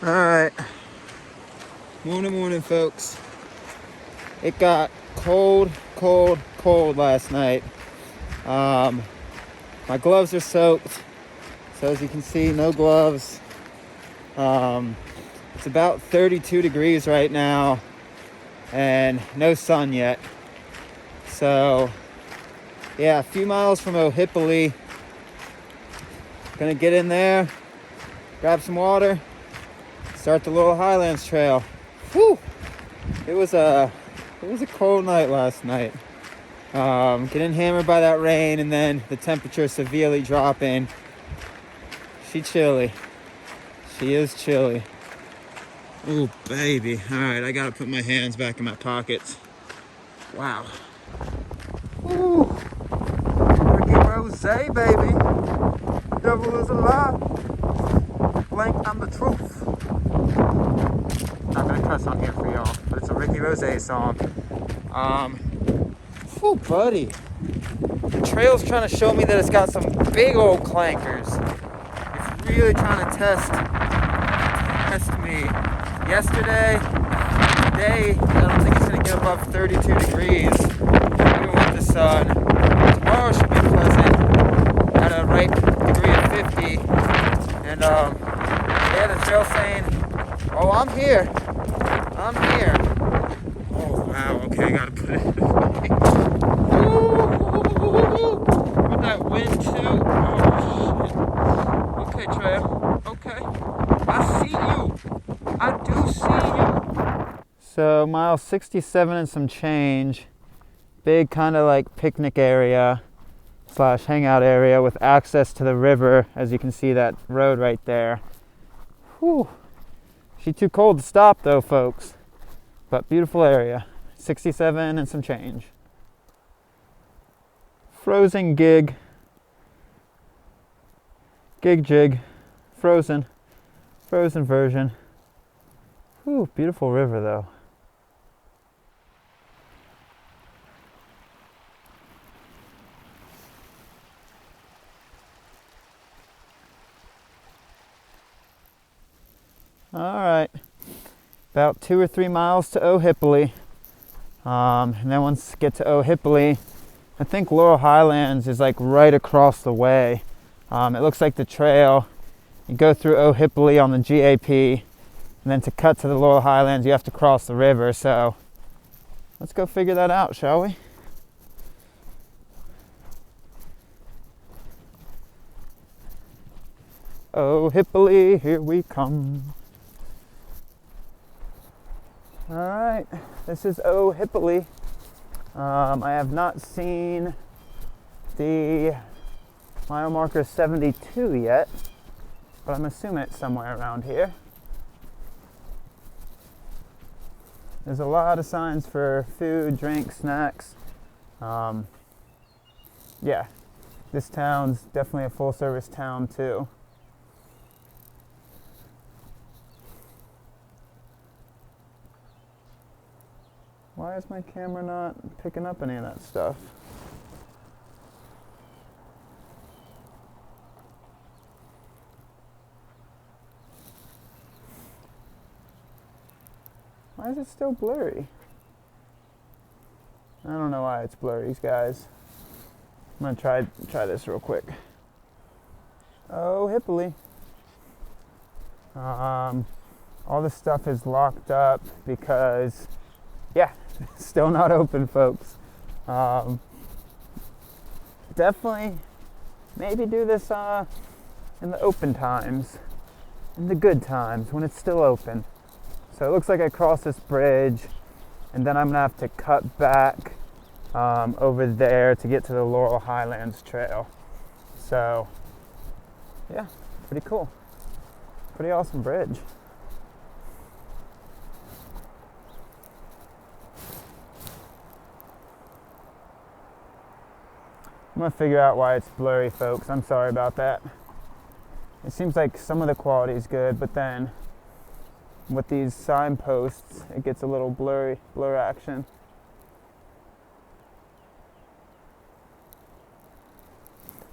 All right, morning, folks. It got cold last night. My gloves are soaked, so as you can see, no gloves. It's about 32 degrees right now, and no sun yet. So, yeah, a few miles from Ohipoli. Gonna get in there, grab some water, start the Laurel Highlands Trail. Whew! It was a cold night last night. Getting hammered by that rain, and then the temperature severely dropping. She chilly. She is chilly. Oh, baby. All right, I gotta put my hands back in my pockets. Wow. Ooh. Ricky Rose, baby. Devil is alive. Blank, I'm the truth. Not gonna cuss on here for y'all, but it's a Ricky Rose song. Whew, buddy. The trail's trying to show me that it's got some big old clankers. It's really trying to test me. Yesterday, today, I don't think it's gonna get above 32 degrees, even with the sun. Tomorrow should be pleasant at a ripe degree of 50. And yeah, the trail's saying, oh, I'm here. Oh, wow, okay, gotta put it away. With that wind too. Oh, shit. Okay, trail, okay. I see you. I do see you. So mile 67 and some change. Big kind of like picnic area / hangout area with access to the river. As you can see, that road right there. Whew. She's too cold to stop though, folks. But beautiful area. 67 and some change. Frozen gig. Gig jig. Frozen version. Ooh, beautiful river though. All right, about 2 or 3 miles to Ohipoli. And then once you get to Ohipoli, I think Laurel Highlands is like right across the way. It looks like the trail, you go through Ohipoli on the GAP, and then to cut to the Laurel Highlands, you have to cross the river. So let's go figure that out, shall we? Ohipoli, here we come. All right, this is Ohipoli. I have not seen the mile marker 72 yet, but I'm assuming it's somewhere around here. There's a lot of signs for food, drink, snacks. Yeah, this town's definitely a full-service town too. Why is my camera not picking up any of that stuff? Why is it still blurry? I don't know why it's blurry, guys. I'm gonna try this real quick. Ohipoli. All this stuff is locked up because, yeah, still not open, folks. Definitely, maybe do this in the open times, in the good times when it's still open. So it looks like I cross this bridge, and then I'm gonna have to cut back over there to get to the Laurel Highlands Trail. So, yeah, pretty cool. Pretty awesome bridge. I'm gonna figure out why it's blurry, folks. I'm sorry about that. It seems like some of the quality is good, but then with these signposts, it gets a little blur action.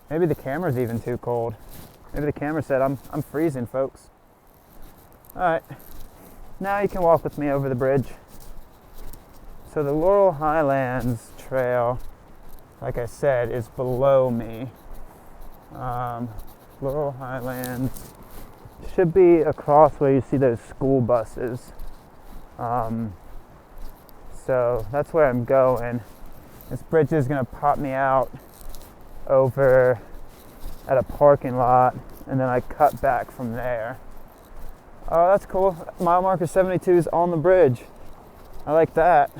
Maybe the camera's even too cold. Maybe the camera said, I'm freezing, folks. Alright, now you can walk with me over the bridge. So the Laurel Highlands Trail, like I said, is below me. Laurel Highlands should be across where you see those school buses. So that's where I'm going. This bridge is gonna pop me out over at a parking lot, and then I cut back from there. Oh, that's cool. Mile marker 72 is on the bridge. I like that.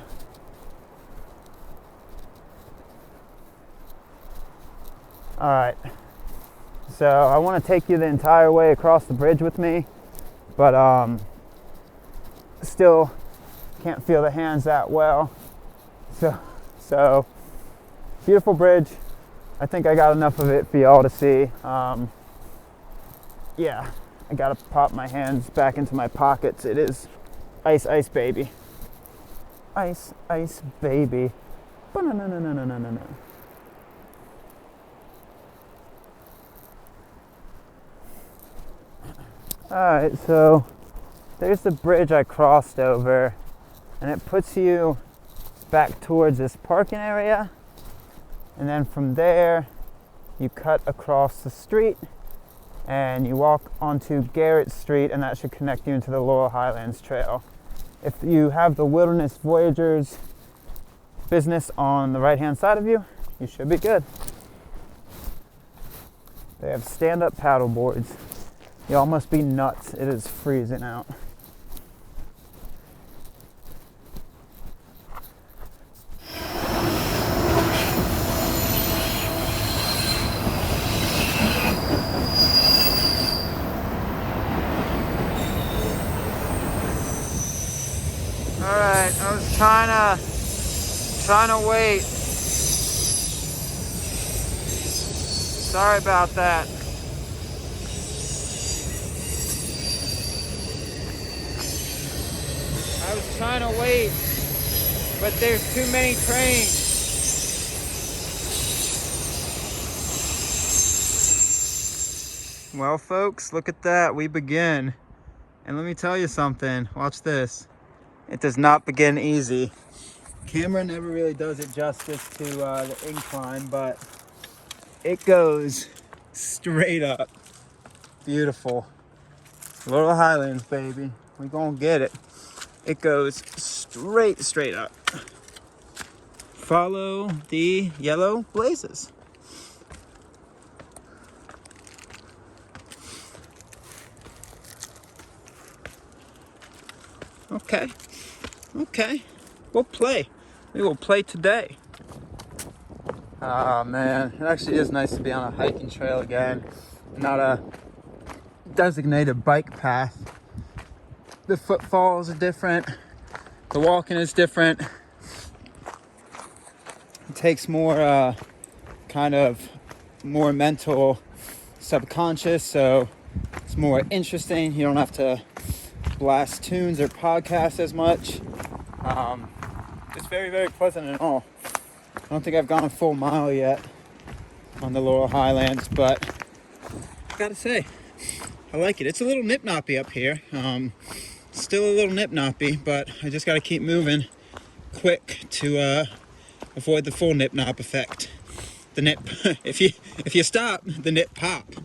All right. So I want to take you the entire way across the bridge with me, but still can't feel the hands that well. So beautiful bridge. I think I got enough of it for y'all to see. Yeah, I gotta pop my hands back into my pockets. It is ice, ice, baby. Ice, ice, baby. Ba-na-na-na-na-na-na-na. Alright, so there's the bridge I crossed over, and it puts you back towards this parking area, and then from there you cut across the street and you walk onto Garrett Street, and that should connect you into the Laurel Highlands Trail. If you have the Wilderness Voyagers business on the right hand side of you, you should be good. They have stand-up paddle boards. Y'all must be nuts. It is freezing out. Alright, I was trying to wait. Sorry about that. I was trying to wait, but there's too many trains. Well, folks, look at that. We begin. And let me tell you something. Watch this. It does not begin easy. Camera never really does it justice to the incline, but it goes straight up. Beautiful. Laurel Highlands, baby. We're gonna get it. It goes straight up. Follow the yellow blazes. Okay. We'll play. We will play today. Oh man, it actually is nice to be on a hiking trail again, not a designated bike path. The footfalls are different. The walking is different. It takes more kind of more mental subconscious, so it's more interesting. You don't have to blast tunes or podcasts as much. It's very, very pleasant and all. I don't think I've gone a full mile yet on the Laurel Highlands, but I gotta say, I like it. It's a little nip-noppy up here. Still a little nip-noppy, but I just gotta keep moving quick to avoid the full nip-nop effect. The nip, if you stop, the nip pop.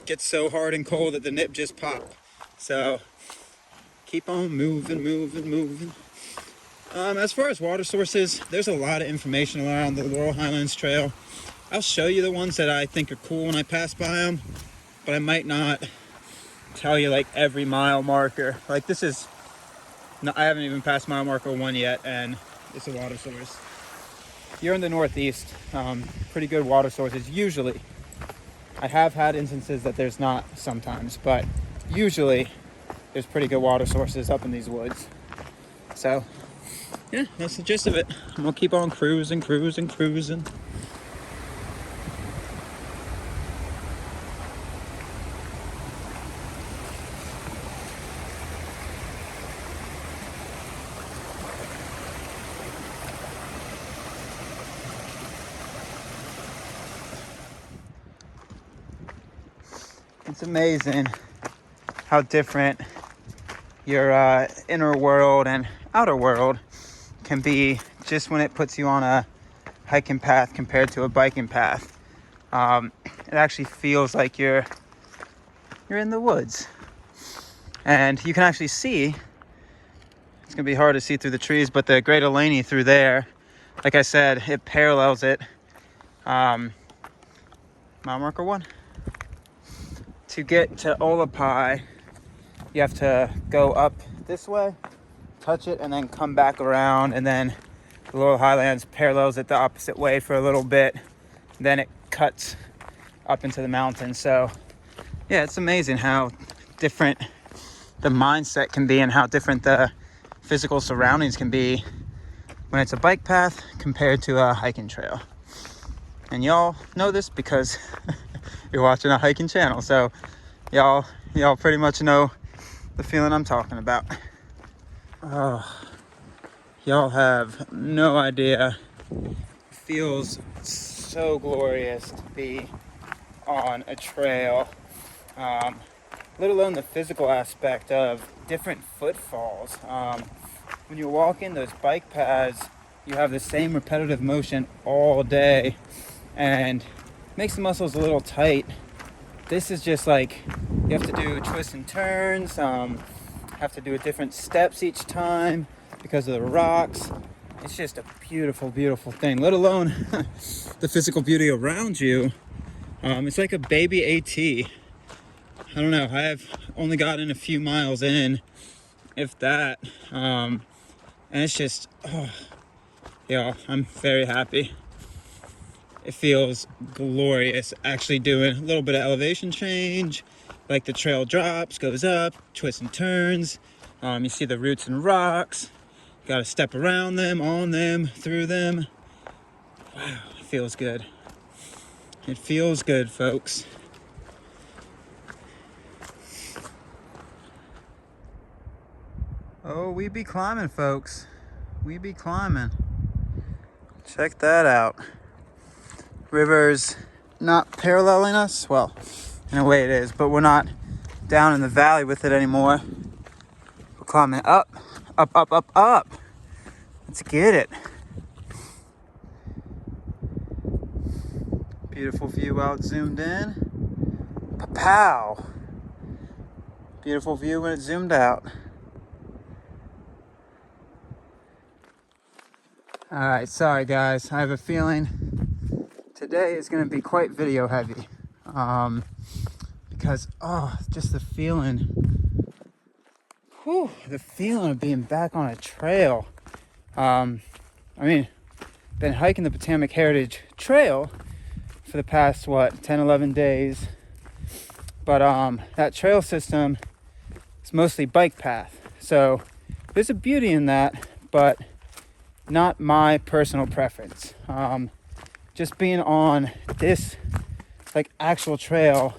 Gets so hard and cold that the nip just pop. So keep on moving. As far as water sources, there's a lot of information around the Laurel Highlands Trail. I'll show you the ones that I think are cool when I pass by them, but I might not tell you like every mile marker. Like this is, I haven't even passed mile marker 1 yet, and it's a water source. You're in the Northeast, pretty good water sources usually. I have had instances that there's not sometimes, but usually there's pretty good water sources up in these woods. So yeah, that's the gist of it. I'm gonna keep on cruising. It's amazing how different your inner world and outer world can be just when it puts you on a hiking path compared to a biking path. It actually feels like you're in the woods, and you can actually see. It's gonna be hard to see through the trees, but the Great Olaney through there, like I said, it parallels it. Mile marker 1. To get to Olapai, you have to go up this way, touch it, and then come back around, and then the Laurel Highlands parallels it the opposite way for a little bit. Then it cuts up into the mountains. So yeah, it's amazing how different the mindset can be and how different the physical surroundings can be when it's a bike path compared to a hiking trail. And y'all know this because you're watching a hiking channel, so y'all pretty much know the feeling I'm talking about. Oh, y'all have no idea. It feels so glorious to be on a trail, let alone the physical aspect of different footfalls. When you're walking those bike paths, you have the same repetitive motion all day, and makes the muscles a little tight. This is just like, you have to do twists and turns, have to do different steps each time because of the rocks. It's just a beautiful, beautiful thing, let alone the physical beauty around you. It's like a baby AT. I don't know, I have only gotten a few miles in, if that, and it's just, yeah, I'm very happy. It feels glorious actually doing a little bit of elevation change, like the trail drops, goes up, twists and turns. You see the roots and rocks, got to step around them, on them, through them. Wow, it feels good. It feels good, folks. Oh, we be climbing, folks. We be climbing. Check that out. River's not paralleling us. Well, in a way it is, but we're not down in the valley with it anymore. We're climbing up, up, up, up, up. Let's get it. Beautiful view out zoomed in. Pa-pow. Beautiful view when it zoomed out. All right, sorry guys. I have a feeling today is going to be quite video heavy, because just the feeling, the feeling of being back on a trail. Been hiking the Potomac Heritage Trail for the past 10-11 days, but that trail system is mostly bike path, so there's a beauty in that, but not my personal preference. Just being on this actual trail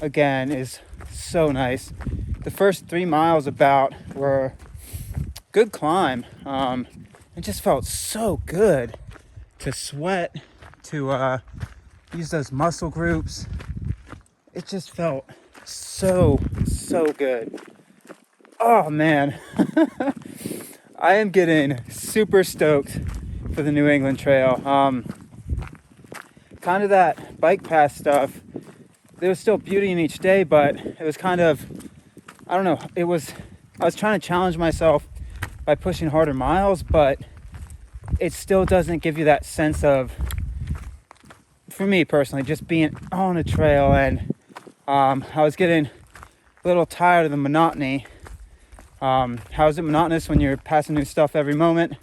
again is so nice. The first 3 miles were good climb. It just felt so good to sweat, to use those muscle groups. It just felt so good. Oh man. I am getting super stoked for the New England Trail. Kind of that bike path stuff, there was still beauty in each day, but it was kind of, I don't know, I was trying to challenge myself by pushing harder miles, but it still doesn't give you that sense of, for me personally, just being on a trail. And I was getting a little tired of the monotony. How is it monotonous when you're passing new stuff every moment?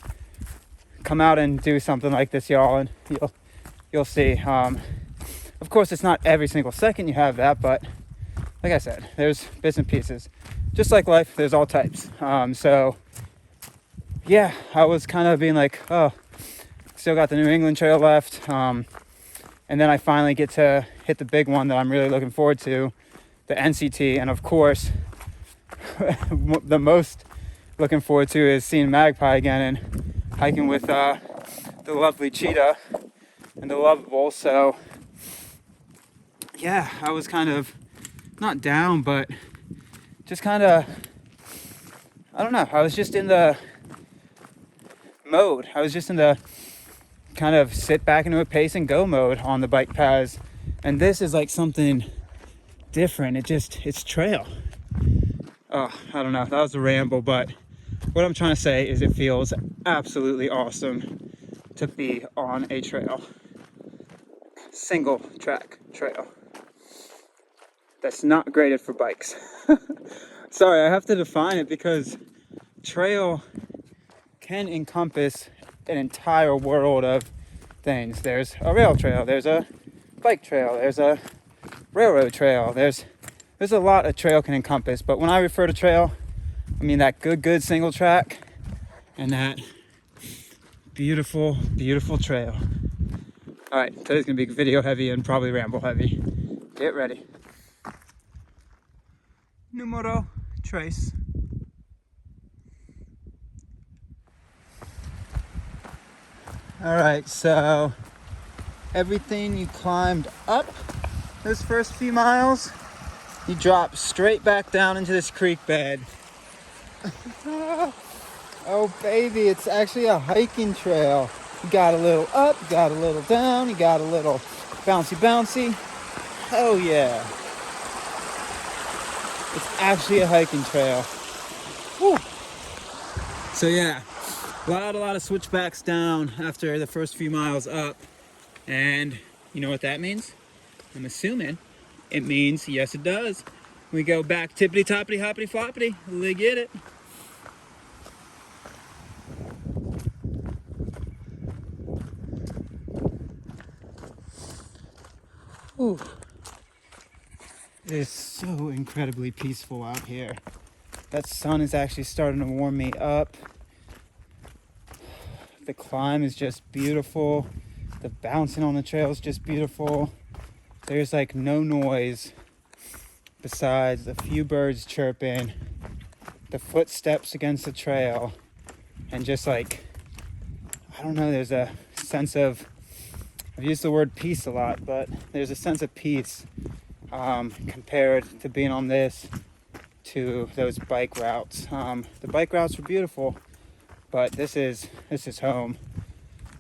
Come out and do something like this, y'all, and you'll see. Of course, it's not every single second you have that, but like I said, there's bits and pieces. Just like life, there's all types. So yeah, I was kind of being like, still got the New England Trail left. And then I finally get to hit the big one that I'm really looking forward to, the NCT. And of course, the most looking forward to is seeing Magpie again and hiking with the lovely Cheetah and the Lovable. So yeah, I was kind of not down, but just kind of, I don't know, I was just in the mode. I was just in the kind of sit back into a pace and go mode on the bike paths. And this is like something different. It's trail. Oh, I don't know, that was a ramble, but what I'm trying to say is it feels absolutely awesome to be on a trail. Single track trail. That's not graded for bikes. Sorry, I have to define it because trail can encompass an entire world of things. There's a rail trail, there's a bike trail, there's a railroad trail, there's a lot a trail can encompass. But when I refer to trail, I mean that good single track and that beautiful trail. All right, today's gonna be video heavy and probably ramble heavy. Get ready. Numero tres. All right, so everything you climbed up those first few miles, you drop straight back down into this creek bed. Oh baby, it's actually a hiking trail. You got a little up, you got a little down, you got a little bouncy. Oh yeah. It's actually a hiking trail. Woo. So yeah, a lot of switchbacks down after the first few miles up. And you know what that means? I'm assuming it means, yes it does, we go back tippity toppity hoppity floppity. They get it. Ooh. It is so incredibly peaceful out here. That sun is actually starting to warm me up. The climb is just beautiful. The bouncing on the trail is just beautiful. There's like no noise besides a few birds chirping, the footsteps against the trail, and just like, I don't know, there's a sense of, I've used the word peace a lot, but there's a sense of peace compared to being on this to those bike routes. The bike routes were beautiful, but this is home.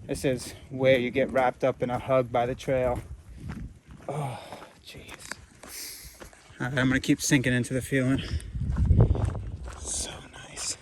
This is where you get wrapped up in a hug by the trail. Oh, jeez. All right, I'm gonna keep sinking into the feeling. So nice.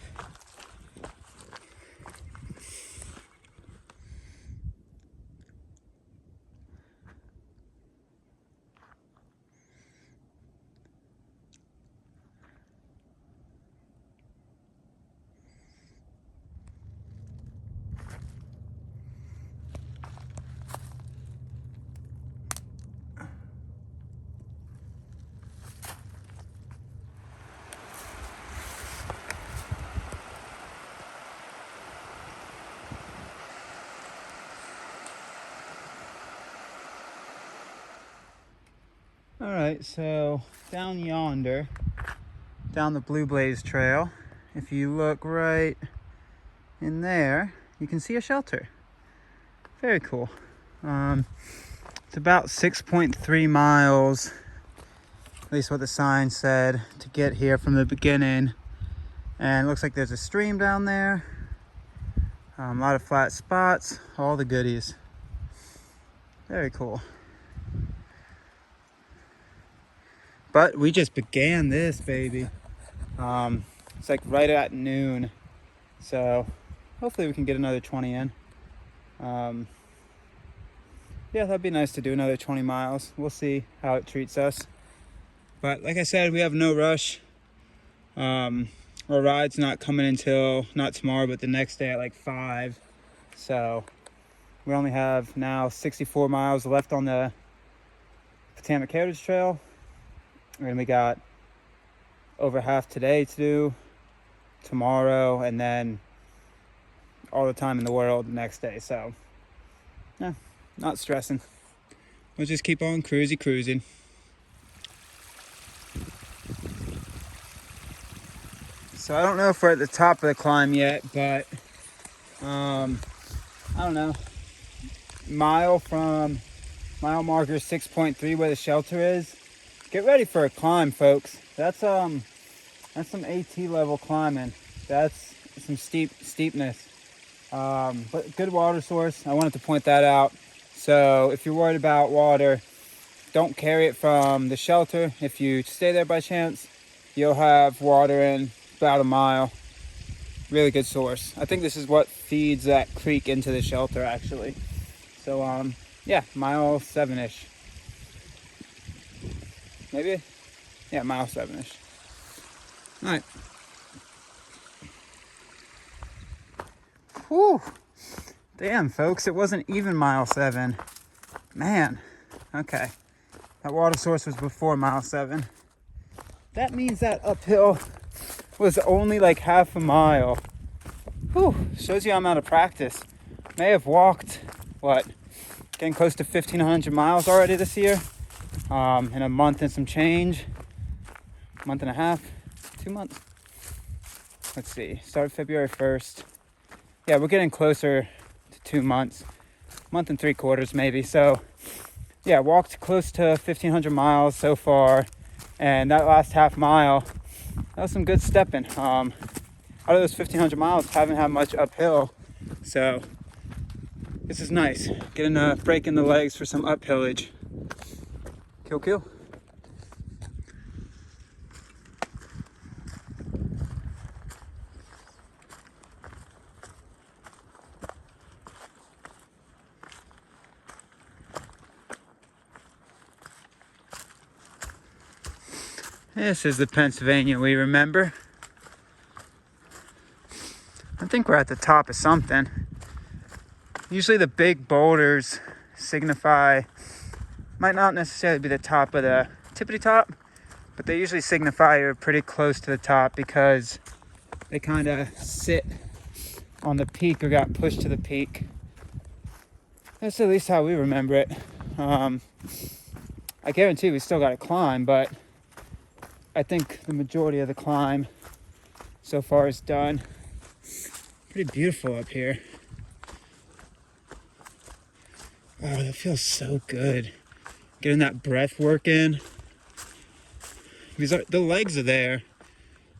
All right, so down yonder, down the Blue Blaze Trail, if you look right in there, you can see a shelter. Very cool. It's about 6.3 miles, at least what the sign said, to get here from the beginning. And it looks like there's a stream down there. A lot of flat spots, all the goodies. Very cool. But we just began this, baby. It's like right at noon. So hopefully we can get another 20 in. Yeah, that'd be nice to do another 20 miles. We'll see how it treats us. But like I said, we have no rush. Our ride's not coming until, not tomorrow, but the next day at like 5. So we only have now 64 miles left on the Potomac Heritage Trail. And we got over half today to do, tomorrow, and then all the time in the world the next day. So, yeah, not stressing. We'll just keep on cruising. So I don't know if we're at the top of the climb yet, but I don't know. Mile marker 6.3 where the shelter is. Get ready for a climb, folks. That's That's some AT level climbing. That's some steepness. But good water source. I wanted to point that out. So if you're worried about water, don't carry it from the shelter. If you stay there by chance, you'll have water in about a mile. Really good source. I think this is what feeds that creek into the shelter, actually. So yeah, mile 7-ish. Maybe? Yeah, mile 7-ish. All right. Whew. Damn, folks, it wasn't even mile 7. Man. Okay. That water source was before mile 7. That means that uphill was only like half a mile. Whew. Shows you I'm out of practice. May have walked, getting close to 1,500 miles already this year. In a month and some change. Month and a half. 2 months. Let's see. Started February 1st. Yeah, we're getting closer to 2 months. Month and 3/4 maybe. So yeah, walked close to 1,500 miles so far. And that last half mile, that was some good stepping. Out of those 1,500 miles, haven't had much uphill. So this is nice. Getting a break in the legs for some uphillage. Kill. This is the Pennsylvania we remember. I think we're at the top of something. Usually the big boulders signify, might not necessarily be the top of the tippity top, but they usually signify you're pretty close to the top because they kind of sit on the peak or got pushed to the peak. That's at least how we remember it. I guarantee we still got to climb, but I think the majority of the climb so far is done. Pretty beautiful up here. Oh, that feels so good. Getting that breath work in. Because the legs are there,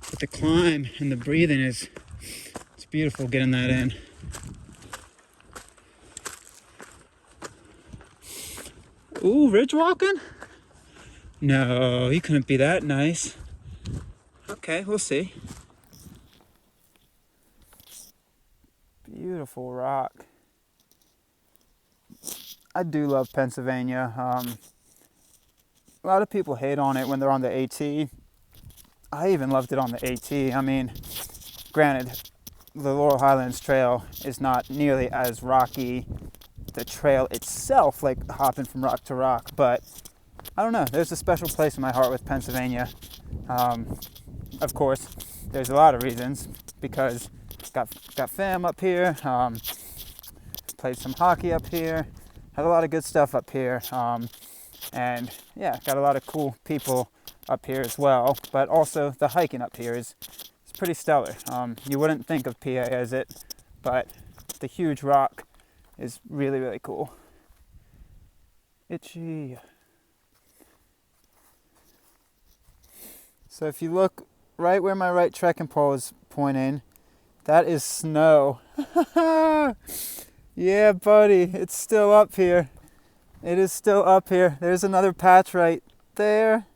but the climb and the breathing it's beautiful getting that in. Ooh, ridge walking? No, he couldn't be that nice. Okay, we'll see. Beautiful rock. I do love Pennsylvania. A lot of people hate on it when they're on the AT. I even loved it on the AT. I mean, granted, the Laurel Highlands Trail is not nearly as rocky. The trail itself, like hopping from rock to rock, but I don't know. There's a special place in my heart with Pennsylvania. Of course, there's a lot of reasons because got fam up here. Played some hockey up here. Had a lot of good stuff up here. And yeah, got a lot of cool people up here as well. But also the hiking up here is pretty stellar. You wouldn't think of PA as it, but the huge rock is really, really cool. Itchy. So if you look right where my right trekking pole is pointing, that is snow. Yeah, buddy, it's still up here. It is still up here. There's another patch right there.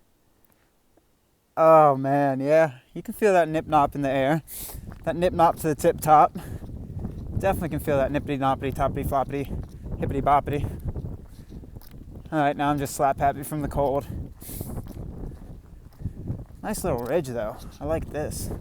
Oh man, yeah. You can feel that nip-nop in the air. That nip-nop to the tip top. Definitely can feel that nippity-noppity, toppity-floppity, hippity-boppity. Alright, now I'm just slap happy from the cold. Nice little ridge though. I like this.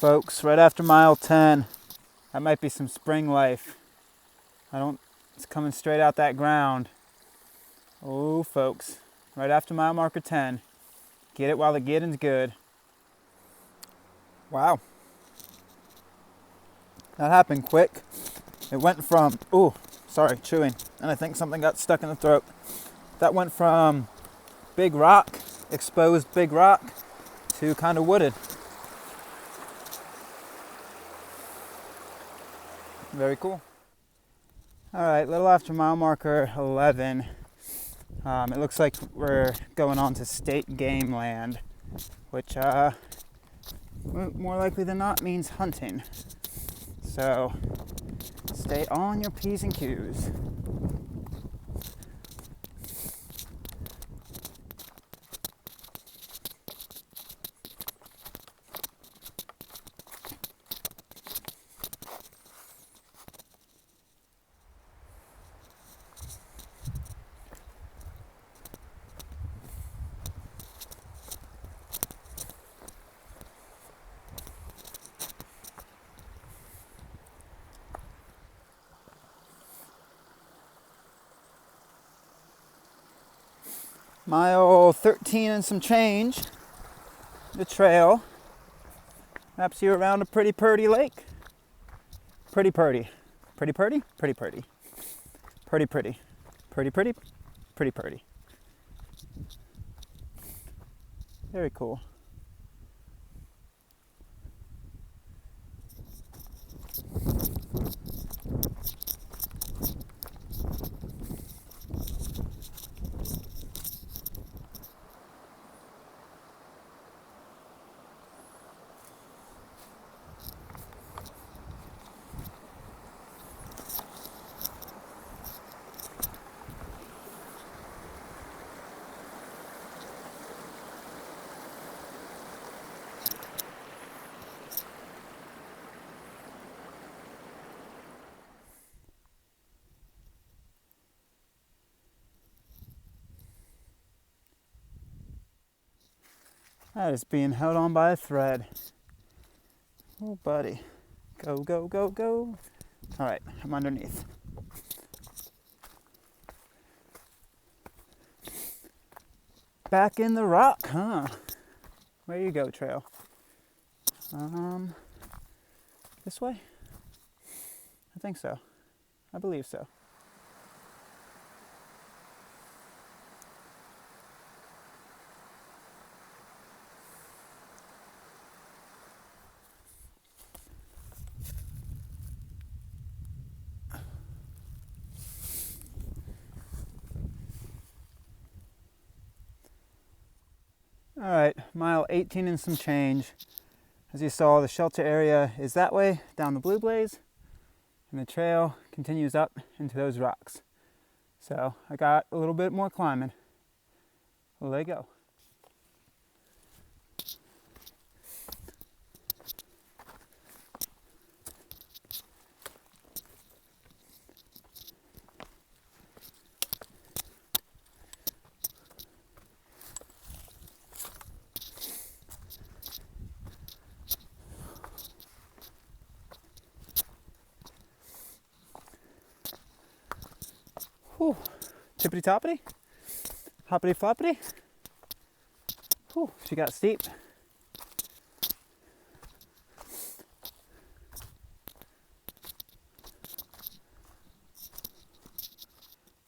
folks, right after mile 10. That might be some spring life. It's coming straight out that ground. Oh, folks, right after mile marker 10. Get it while the getting's good. Wow. That happened quick. It went from, chewing. And I think something got stuck in the throat. That went from big rock, exposed big rock, to kind of wooded. Very cool. All right, a little after mile marker 11. It looks like we're going on to state game land, which more likely than not means hunting. So stay on your P's and Q's. Mile 13 and some change, the trail wraps you around a pretty purty lake. Pretty purty. Pretty purty? Pretty purty. Pretty pretty. Pretty pretty. Pretty purty. Very cool. That is being held on by a thread. Oh, buddy. Go, go, go, go. All right, I'm underneath. Back in the rock, huh? Where you go, trail? This way? I think so. I believe so. All right, mile 18 and some change. As you saw, the shelter area is that way, down the Blue Blaze, and the trail continues up into those rocks. So I got a little bit more climbing. Let it go. Whew. Tippity toppity, hoppity floppity. Whew. She got steep.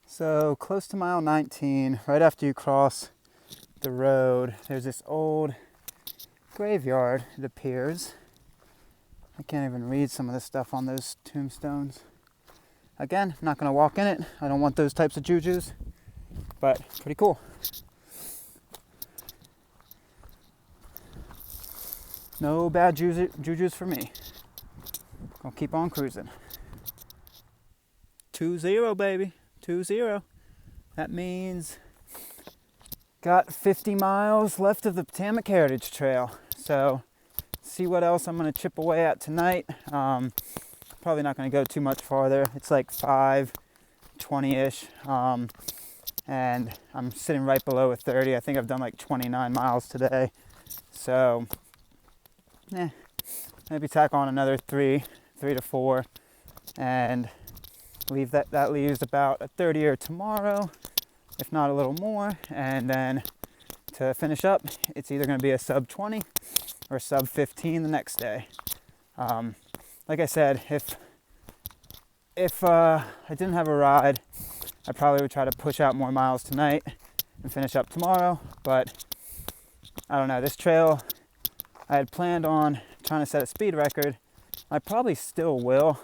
So close to mile 19, right after you cross the road, there's this old graveyard, it appears. I can't even read some of the stuff on those tombstones. Again, I'm not going to walk in it. I don't want those types of jujus, but pretty cool. No bad jujus for me. Gonna keep on cruising. 2-0, baby. 2-0. That means got 50 miles left of the Potomac Heritage Trail. So, see what else I'm going to chip away at tonight. Probably not going to go too much farther. It's like 5:20-ish, and I'm sitting right below a 30. I think I've done like 29 miles today. So, maybe tack on another three to four, and leave that leaves about a 30er tomorrow, if not a little more. And then to finish up, it's either going to be a sub 20 or sub 15 the next day. Like I said, if I didn't have a ride, I probably would try to push out more miles tonight and finish up tomorrow. But I don't know, this trail, I had planned on trying to set a speed record. I probably still will,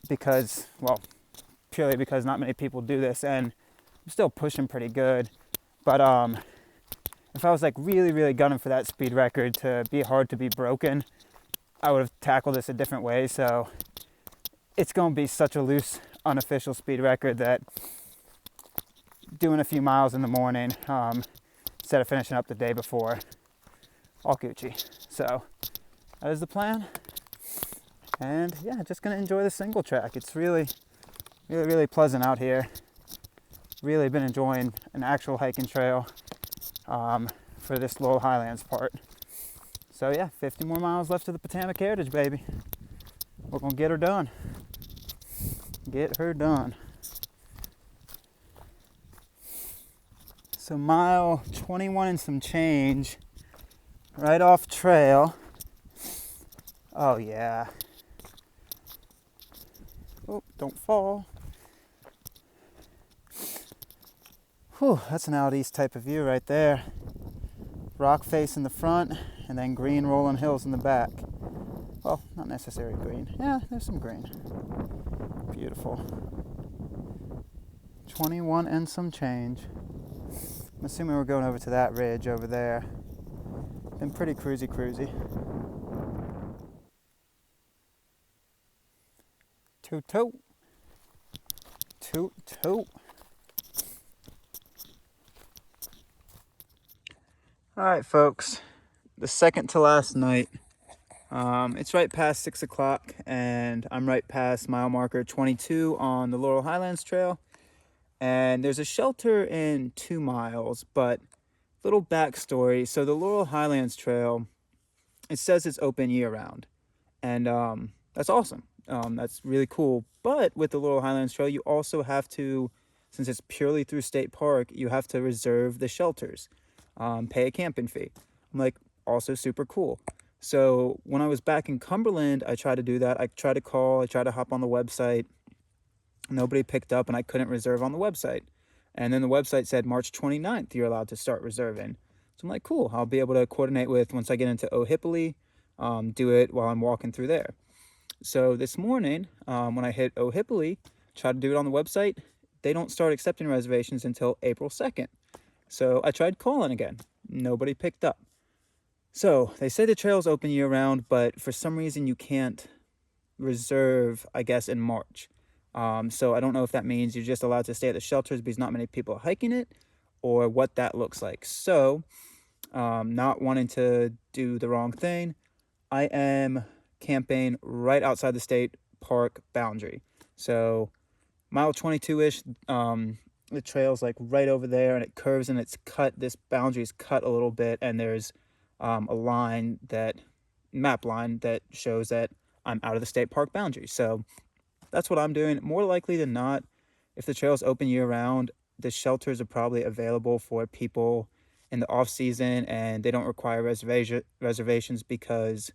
because, well, purely because not many people do this, and I'm still pushing pretty good. But if I was like really gunning for that speed record to be hard to be broken, I would have tackled this a different way. So it's going to be such a loose, unofficial speed record that doing a few miles in the morning, instead of finishing up the day before, all Gucci. So that is the plan. And yeah, just gonna enjoy the single track. It's really pleasant out here. Really been enjoying an actual hiking trail for this Laurel Highlands part. So yeah, 50 more miles left to the Potomac Heritage, baby. We're gonna get her done. Get her done. So mile 21 and some change, right off trail. Oh yeah. Oh, don't fall. Whew, that's an out east type of view right there. Rock face in the front, and then green rolling hills in the back. Well, not necessarily green. Yeah, there's some green. Beautiful. 21 and some change. I'm assuming we're going over to that ridge over there. Been pretty cruisy. Toot toot. Toot toot. Alright folks, the second to last night. It's right past 6 o'clock, and I'm right past mile marker 22 on the Laurel Highlands Trail. And there's a shelter in 2 miles, but little backstory. So the Laurel Highlands Trail, it says it's open year-round, and that's awesome. That's really cool. But with the Laurel Highlands Trail, you also have to, since it's purely through state park, you have to reserve the shelters, pay a camping fee. I'm like, also super cool. So when I was back in Cumberland, I tried to do that. I tried to call, I tried to hop on the website. Nobody picked up, and I couldn't reserve on the website. And then the website said March 29th, you're allowed to start reserving. So I'm like, cool, I'll be able to coordinate with, once I get into Ohipoli, do it while I'm walking through there. So this morning, when I hit Ohipoli, tried to do it on the website, they don't start accepting reservations until April 2nd. So I tried calling again. Nobody picked up. So they say the trail's open year-round, but for some reason you can't reserve, I guess, in March. So I don't know if that means you're just allowed to stay at the shelters because not many people are hiking it, or what that looks like. So, not wanting to do the wrong thing, I am camping right outside the state park boundary. So mile 22-ish, the trail's like right over there, and it curves and it's cut. This boundary's cut a little bit, and there's a line, that map line, that shows that I'm out of the state park boundary. So that's what I'm doing. More likely than not, if the trail's open year-round, the shelters are probably available for people in the off-season, and they don't require reservations because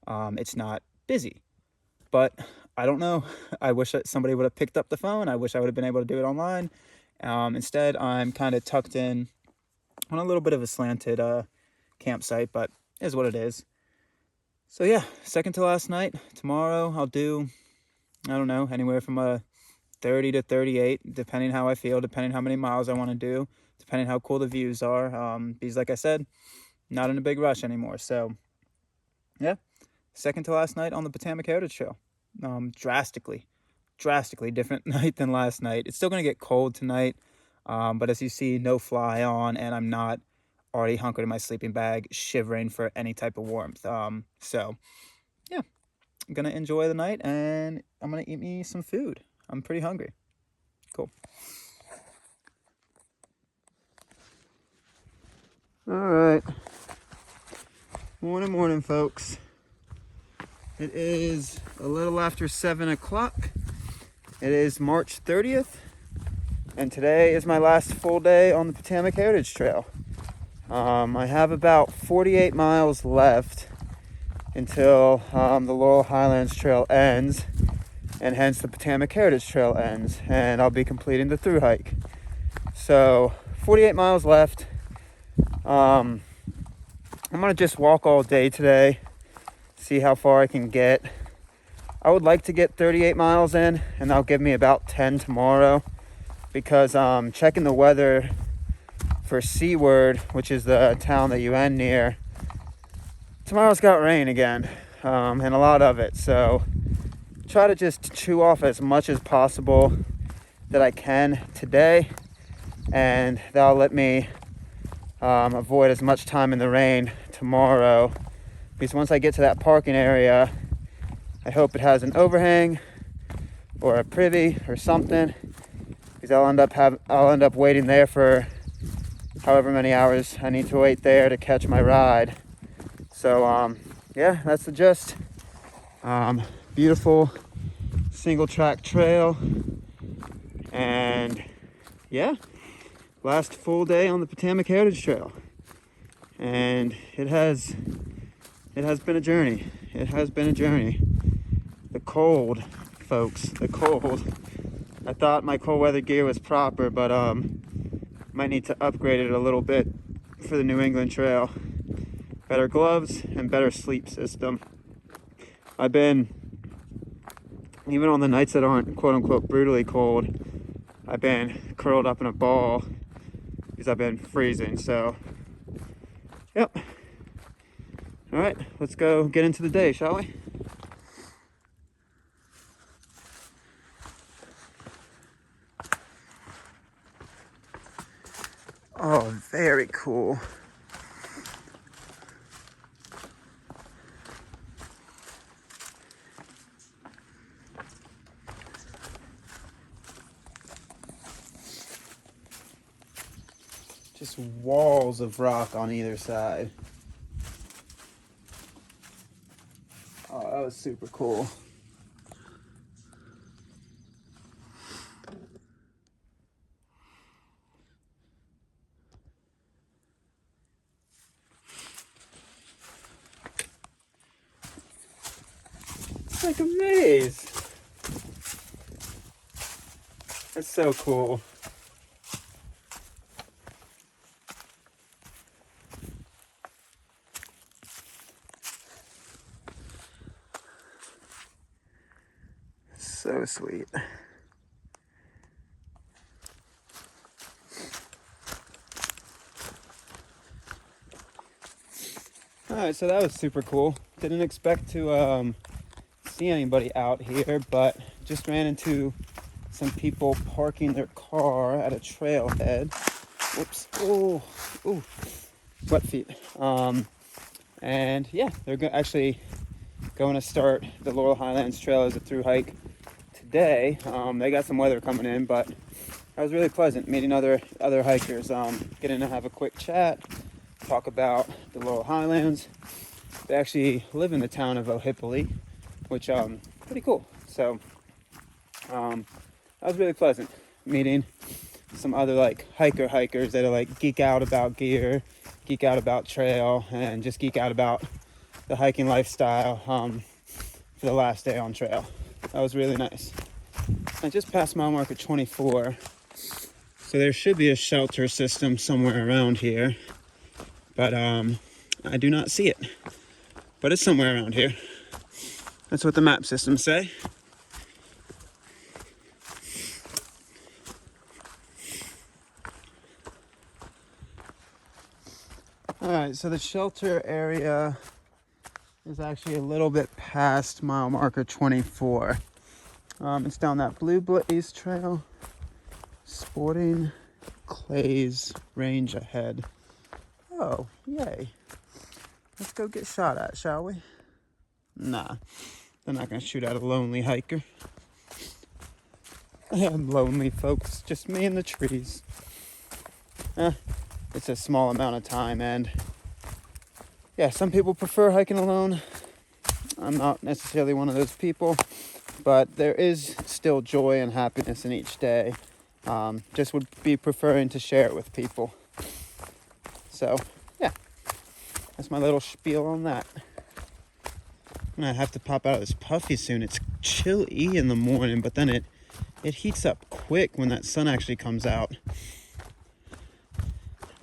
it's not busy. But I don't know. I wish that somebody would have picked up the phone. I wish I would have been able to do it online. Instead, I'm kind of tucked in on a little bit of a slanted campsite, but it is what it is. So yeah, second to last night. Tomorrow I'll do, I don't know, anywhere from a 30 to 38, depending how I feel, depending how many miles I want to do, depending how cool the views are. Because like I said, not in a big rush anymore. So yeah, second to last night on the Potomac Heritage Trail. Drastically different night than last night. It's still going to get cold tonight, but as you see, no fly on, and I'm not already hunkered in my sleeping bag shivering for any type of warmth. So yeah, I'm gonna enjoy the night, and I'm gonna eat me some food. I'm pretty hungry. Cool. All right. Morning, folks. It is a little after 7 o'clock. It is March 30th, and today is my last full day on the Potomac Heritage Trail. I have about 48 miles left until the Laurel Highlands Trail ends, and hence the Potomac Heritage Trail ends, and I'll be completing the Thru hike. So 48 miles left. I'm gonna just walk all day today, see how far I can get. I would like to get 38 miles in, and that'll give me about 10 tomorrow, because checking the weather for Seaward, which is the town that you end near, tomorrow's got rain again, and a lot of it. So try to just chew off as much as possible that I can today, and that'll let me avoid as much time in the rain tomorrow, because once I get to that parking area, I hope it has an overhang or a privy or something, because I'll end up waiting there for however many hours I need to wait there to catch my ride. So yeah, that's the gist. Beautiful single track trail, and yeah, last full day on the Potomac Heritage Trail, and it has been a journey. It has been a journey. The cold, folks, the cold. I thought my cold weather gear was proper, but might need to upgrade it a little bit for the New England Trail. Better gloves and better sleep system. I've been, even on the nights that aren't quote unquote brutally cold, I've been curled up in a ball because I've been freezing. So yep. All right, let's go get into the day, shall we? Oh, very cool. Just walls of rock on either side. Oh, that was super cool. It's like a maze. That's so cool. So sweet. Alright, so that was super cool. Didn't expect to see anybody out here, but just ran into some people parking their car at a trailhead. Whoops. Oh, ooh, wet feet. And yeah, they're actually going to start the Laurel Highlands Trail as a thru hike today. They got some weather coming in, but that was really pleasant meeting other hikers, getting to have a quick chat, talk about the Laurel Highlands. They actually live in the town of Ohipoli, which pretty cool. So that was really pleasant meeting some other like hikers that are like geek out about gear, geek out about trail, and just geek out about the hiking lifestyle for the last day on trail. That was really nice. I just passed mile marker 24, so there should be a shelter system somewhere around here, but I do not see it. But it's somewhere around here. That's what the map systems say. Alright, so the shelter area is actually a little bit past mile marker 24. It's down that Blue Blaze Trail, Sporting Clays Range ahead. Oh, yay. Let's go get shot at, shall we? Nah, they're not gonna shoot at a lonely hiker. I'm lonely, folks, just me and the trees. It's a small amount of time, and yeah, some people prefer hiking alone. I'm not necessarily one of those people, but there is still joy and happiness in each day. Just would be preferring to share it with people. So, yeah, that's my little spiel on that. I'm gonna have to pop out of this puffy soon. It's chilly in the morning, but then it heats up quick when that sun actually comes out.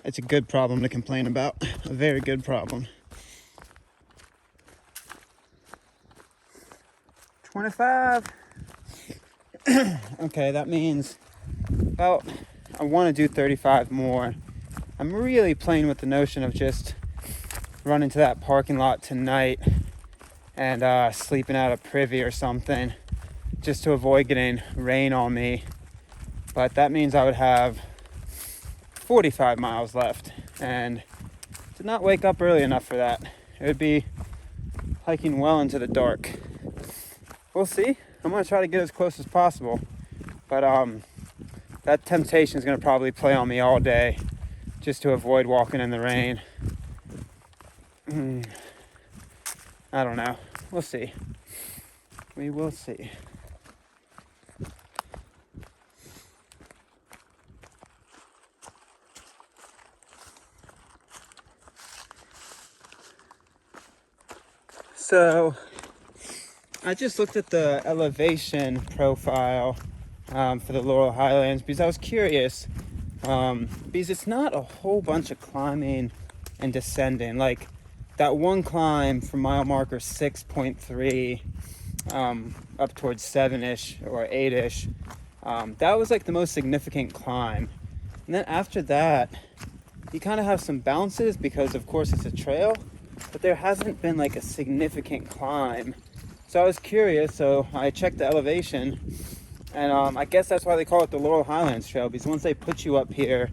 It's a good problem to complain about. A very good problem. 25. Okay, that means about, I want to do 35 more. I'm really playing with the notion of just running to that parking lot tonight and sleeping out a privy or something, just to avoid getting rain on me. But that means I would have 45 miles left, and did not wake up early enough for that. It would be hiking well into the dark. We'll see. I'm gonna try to get as close as possible, but that temptation is gonna probably play on me all day, just to avoid walking in the rain. I don't know. We'll see. We will see. So I just looked at the elevation profile for the Laurel Highlands because I was curious, because it's not a whole bunch of climbing and descending. Like that one climb from mile marker 6.3 up towards 7-ish or 8-ish, that was like the most significant climb. And then after that, you kind of have some bounces because of course it's a trail, but there hasn't been like a significant climb. So I was curious, so I checked the elevation, and I guess that's why they call it the Laurel Highlands Trail, because once they put you up here,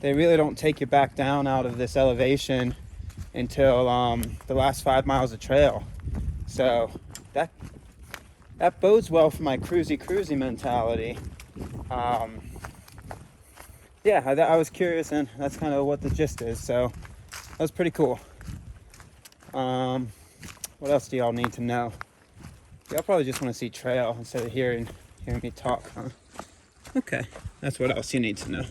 they really don't take you back down out of this elevation until the last 5 miles of trail. So that bodes well for my cruisy mentality. Yeah, I was curious, and that's kind of what the gist is. So that was pretty cool. What else do y'all need to know? Y'all probably just want to see trail instead of hearing me talk, huh? Okay, that's what else you need to know.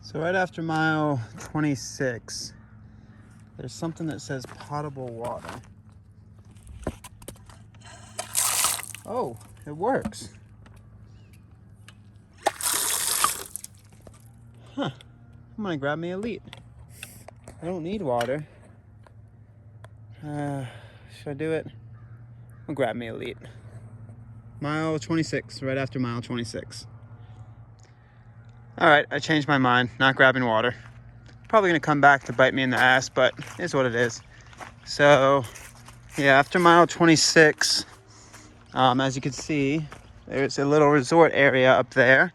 So right after mile 26, there's something that says potable water. Oh, it works. Huh, I'm gonna grab me a lead. I don't need water. Should I do it? I'll grab me a lead. Mile 26, right after mile 26. All right, I changed my mind, not grabbing water. Probably gonna come back to bite me in the ass, but it is what it is. So, yeah, after mile 26, as you can see, there's a little resort area up there.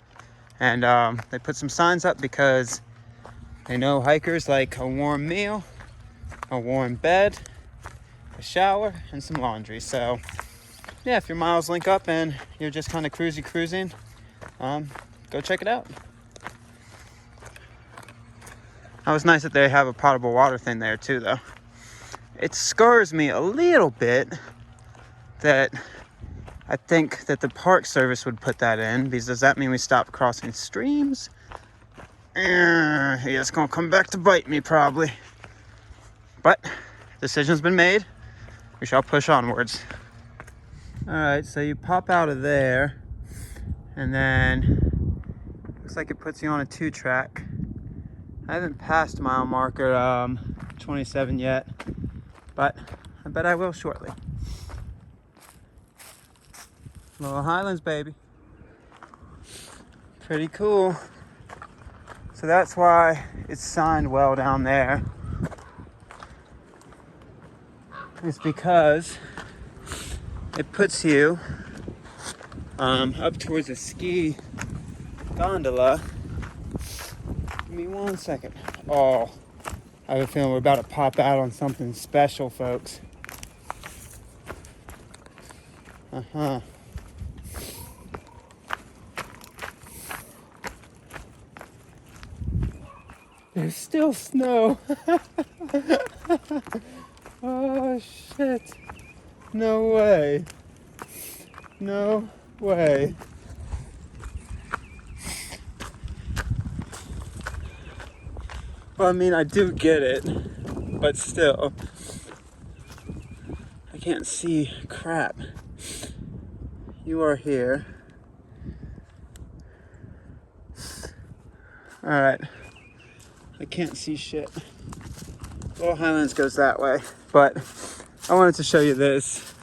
And they put some signs up because they know hikers like a warm meal, a warm bed, a shower, and some laundry. So, yeah, if your miles link up and you're just kind of cruising, go check it out. It was nice that they have a potable water thing there too, though. It scars me a little bit that I think that the Park Service would put that in, because does that mean we stop crossing streams? Yeah, it's gonna come back to bite me probably. But decision's been made. We shall push onwards. All right, so you pop out of there, and then looks like it puts you on a 2-track. I haven't passed mile marker 27 yet, but I bet I will shortly. Laurel Highlands, baby. Pretty cool. So that's why it's signed well down there. It's because it puts you up towards a ski gondola. Give me 1 second. Oh, I have a feeling we're about to pop out on something special, folks. there's still snow. Oh shit. No way. No way. Well, I mean, I do get it, but still, I can't see crap. You are here. Alright. I can't see shit. Laurel Highlands goes that way, but I wanted to show you this.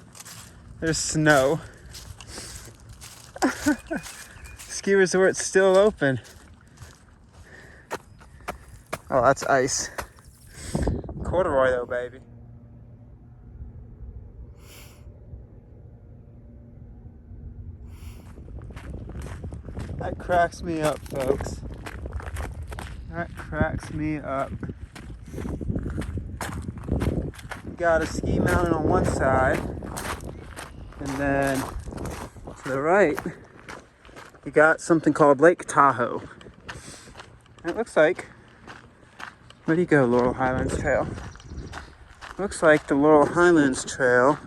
There's snow. Ski resort's still open. Oh, that's ice. Corduroy though, baby. That cracks me up, folks. That cracks me up. You got a ski mountain on one side, and then to the right, you got something called Lake Tahoe. And it looks like, where do you go, Laurel Highlands Trail? Looks like the Laurel Highlands Trail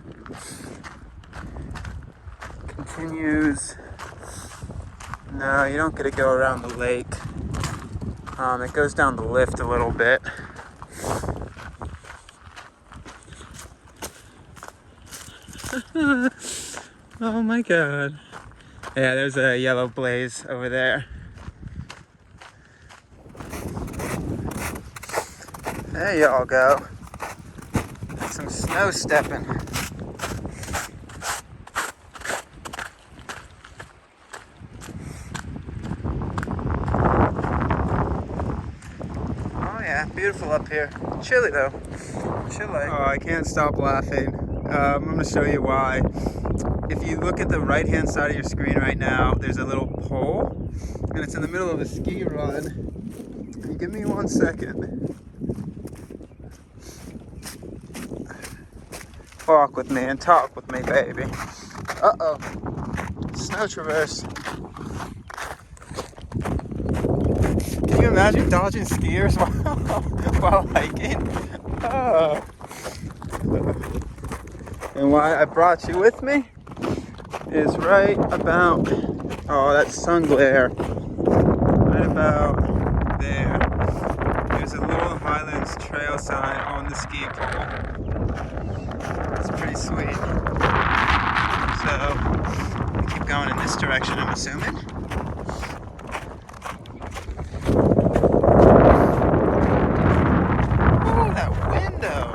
continues. No, you don't get to go around the lake. It goes down the lift a little bit. Oh my god. Yeah, there's a yellow blaze over there. There y'all go. Some snow stepping. Oh yeah, beautiful up here. Chilly though. Chilly. Oh, I can't stop laughing. I'm going to show you why. If you look at the right hand side of your screen right now, there's a little pole, and it's in the middle of a ski run. Give me 1 second. Walk with me and talk with me, baby. Uh-oh. Snow traverse. Can you imagine dodging skiers while hiking? Oh. And why I brought you with me is right about, oh, that sun glare. Right about there. There's a Laurel Highlands Trail sign on the ski pole. It's pretty sweet. So, we keep going in this direction, I'm assuming. Oh, that window!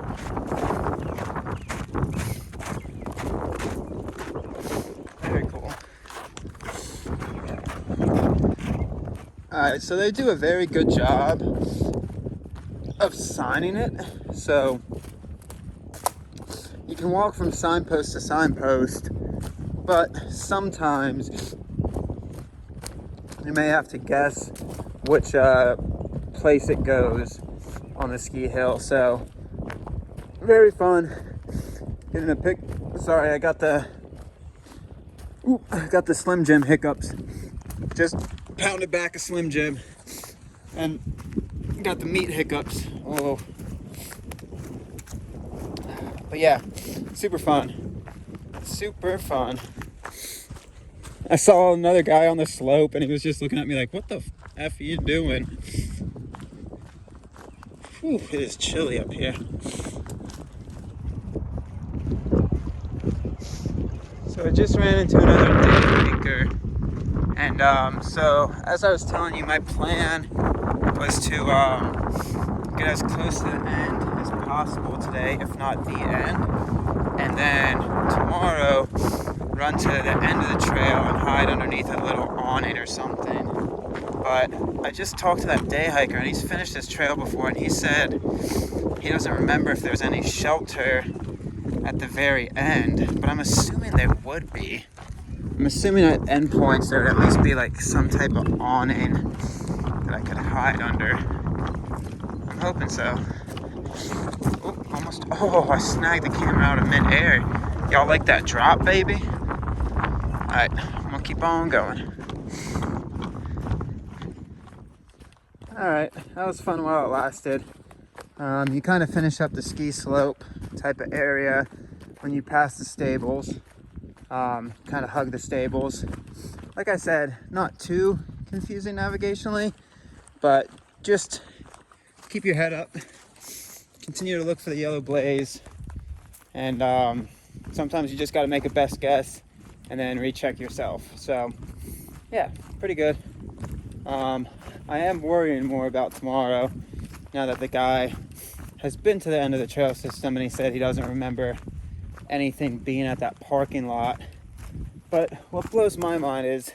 Very cool. Alright, so they do a very good job of signing it. So, you can walk from signpost to signpost, but sometimes you may have to guess which place it goes on the ski hill. So very fun. Getting a pic. Sorry, I got the Slim Jim hiccups. Just pounded back a Slim Jim and got the meat hiccups. Oh. But yeah, super fun. Super fun. I saw another guy on the slope and he was just looking at me like, what the F are you doing? Whew, it is chilly up here. So I just ran into another day hiker. And so as I was telling you, my plan was to get as close to the end as possible today, if not the end, and then tomorrow run to the end of the trail and hide underneath a little awning or something. But I just talked to that day hiker and he's finished this trail before, and he said he doesn't remember if there's any shelter at the very end, but I'm assuming there would be. I'm assuming at endpoints there would at least be like some type of awning that I could hide under. I'm hoping so. Oh, almost. Oh, I snagged the camera out of midair. Y'all like that drop, baby? Alright, I'm gonna keep on going. All right, that was fun while it lasted. You kind of finish up the ski slope type of area when you pass the stables. Kind of hug the stables. Like I said, not too confusing navigationally, but just keep your head up. Continue to look for the yellow blaze. And sometimes you just got to make a best guess and then recheck yourself. So yeah, pretty good. I am worrying more about tomorrow now that the guy has been to the end of the trail system and he said he doesn't remember anything being at that parking lot. But what blows my mind is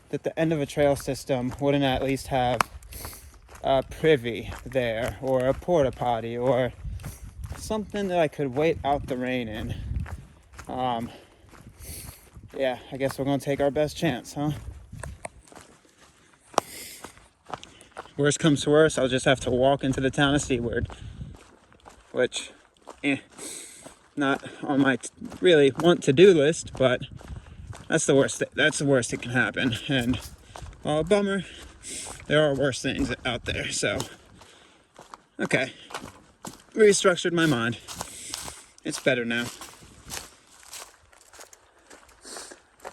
that the end of a trail system wouldn't at least have a privy there, or a porta potty, or something that I could wait out the rain in. Yeah, I guess we're gonna take our best chance, huh? Worst comes to worst, I'll just have to walk into the town of Seaward, which, not on my really want-to-do list, but that's the worst. That's the worst that can happen. And well, bummer. There are worse things out there. So, okay, restructured my mind. It's better now.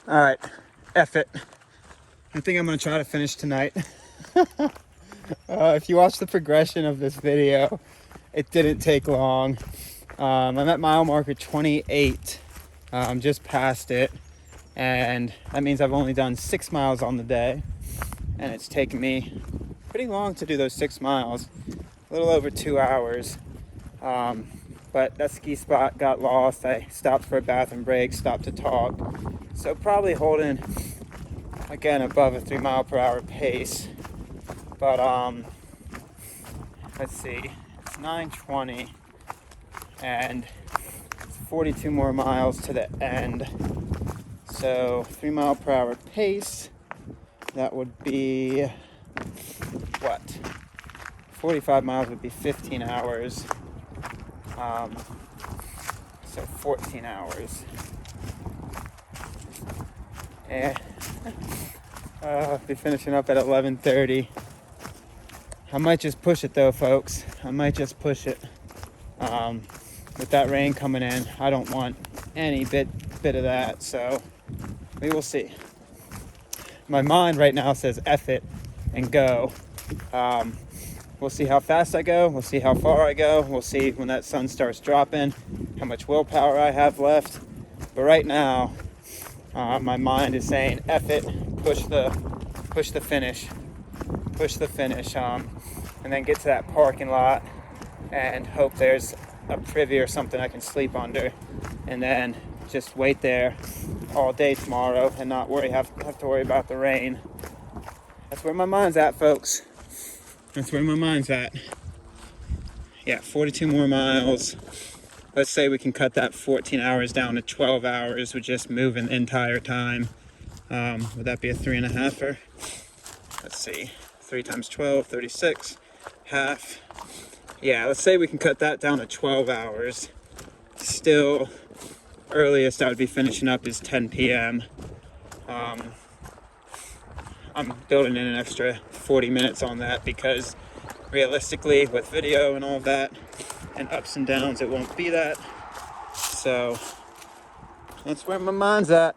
All right, F it. I think I'm gonna try to finish tonight. If you watch the progression of this video, it didn't take long. I'm at mile marker 28, just past it, and that means I've only done 6 miles on the day, and it's taken me pretty long to do those 6 miles, a little over 2 hours. But that ski spot got lost. I stopped for a bathroom break, stopped to talk, so probably holding again above a 3 mile per hour pace. But let's see, it's 9:20 and it's 42 more miles to the end. So 3 mile per hour pace, that would be what? 45 miles would be 15 hours. So 14 hours. And I'll be finishing up at 11:30. I might just push it though, folks. I might just push it. With that rain coming in, I don't want any bit of that, so we will see. My mind right now says F it and go. We'll see how fast I go. We'll see how far I go. We'll see when that sun starts dropping, how much willpower I have left. But right now, my mind is saying F it, push the finish. Push the finish, and then get to that parking lot and hope there's a privy or something I can sleep under, and then just wait there all day tomorrow and not have to worry about the rain. That's where my mind's at, folks. That's where my mind's at. Yeah, 42 more miles. Let's say we can cut that 14 hours down to 12 hours with just moving the entire time. Would that be a 3.5-er? Let's see. 3 times 12, 36, half. Yeah, let's say we can cut that down to 12 hours. Still, earliest I would be finishing up is 10 p.m. I'm building in an extra 40 minutes on that because realistically, with video and all of that, and ups and downs, it won't be that. So, that's where my mind's at.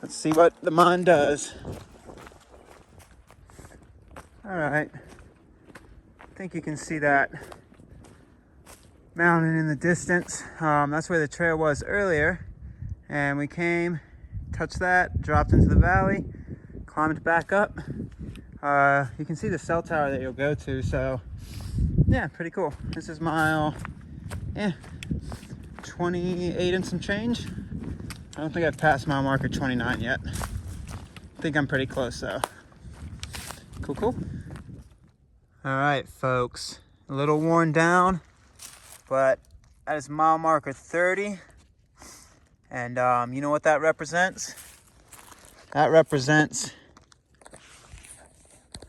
Let's see what the mind does. All right, I think you can see that mountain in the distance. That's where the trail was earlier, and we came, touched that, dropped into the valley, climbed back up. You can see the cell tower that you'll go to, so yeah, pretty cool. This is mile 28 and some change. I don't think I've passed mile marker 29 yet. I think I'm pretty close though. Cool. All right, folks, a little worn down, but that is mile marker 30. And you know what that represents? That represents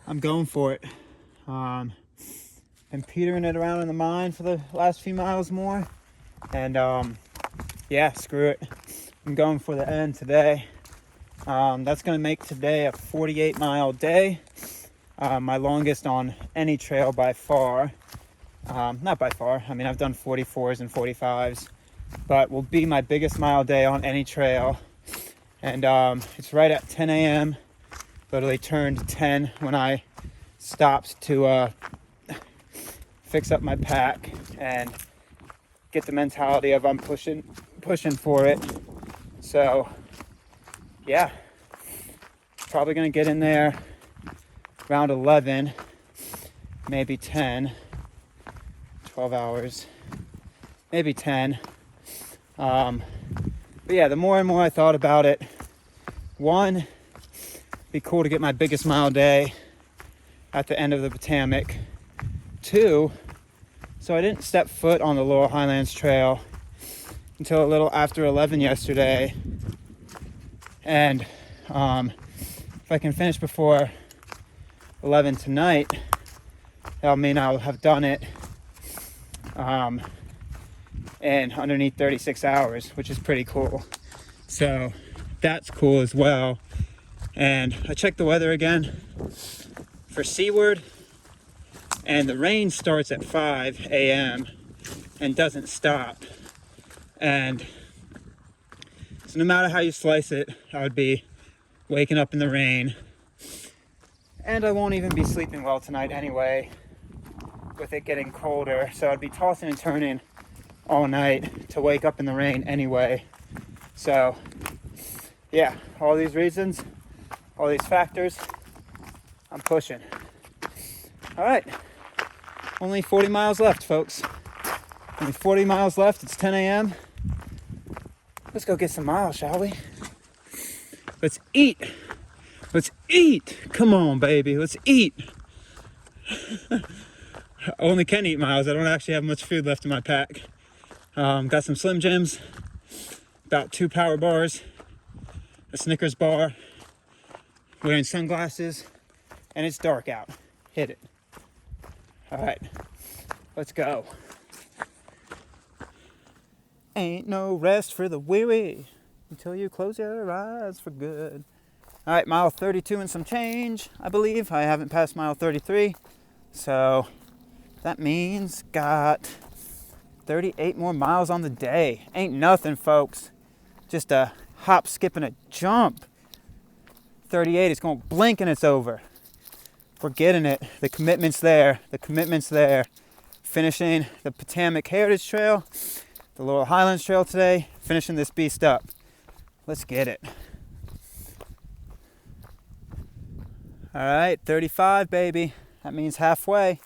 I'm going for it. Been petering it around in the mine for the last few miles more. And yeah, screw it. I'm going for the end today. That's gonna make today a 48 mile day. My longest on any trail by far. Not by far. I mean, I've done 44s and 45s, but will be my biggest mile day on any trail. And it's right at 10 a.m. Literally turned 10 when I stopped to fix up my pack and get the mentality of I'm pushing for it. So yeah, probably gonna get in there around 11, maybe 10, 12 hours, maybe 10. But yeah, the more and more I thought about it, one, be cool to get my biggest mile day at the end of the Potomac. Two, so I didn't step foot on the Laurel Highlands Trail until a little after 11 yesterday. And if I can finish before 11 tonight, that'll mean I'll have done it in underneath 36 hours, which is pretty cool. So that's cool as well. And I checked the weather again for seaward, and the rain starts at 5 a.m. and doesn't stop. And so no matter how you slice it, I would be waking up in the rain. And I won't even be sleeping well tonight anyway, with it getting colder. So I'd be tossing and turning all night to wake up in the rain anyway. So yeah, all these reasons, all these factors, I'm pushing. All right, only 40 miles left, folks. Only 40 miles left. It's 10 a.m. Let's go get some miles, shall we? Let's eat. Let's eat. Come on, baby. Let's eat. I only can eat miles. I don't actually have much food left in my pack. Got some Slim Jims, about 2 power bars, a Snickers bar, wearing sunglasses, and it's dark out. Hit it. All right, let's go. Ain't no rest for the weary until you close your eyes for good. All right, mile 32 and some change, I believe. I haven't passed mile 33, so that means got 38 more miles on the day. Ain't nothing, folks. Just a hop, skip, and a jump. 38 is going to blink and it's over. We're getting it. The commitment's there. The commitment's there. Finishing the Potomac Heritage Trail, the Laurel Highlands Trail today, finishing this beast up. Let's get it. All right, 35, baby. That means halfway.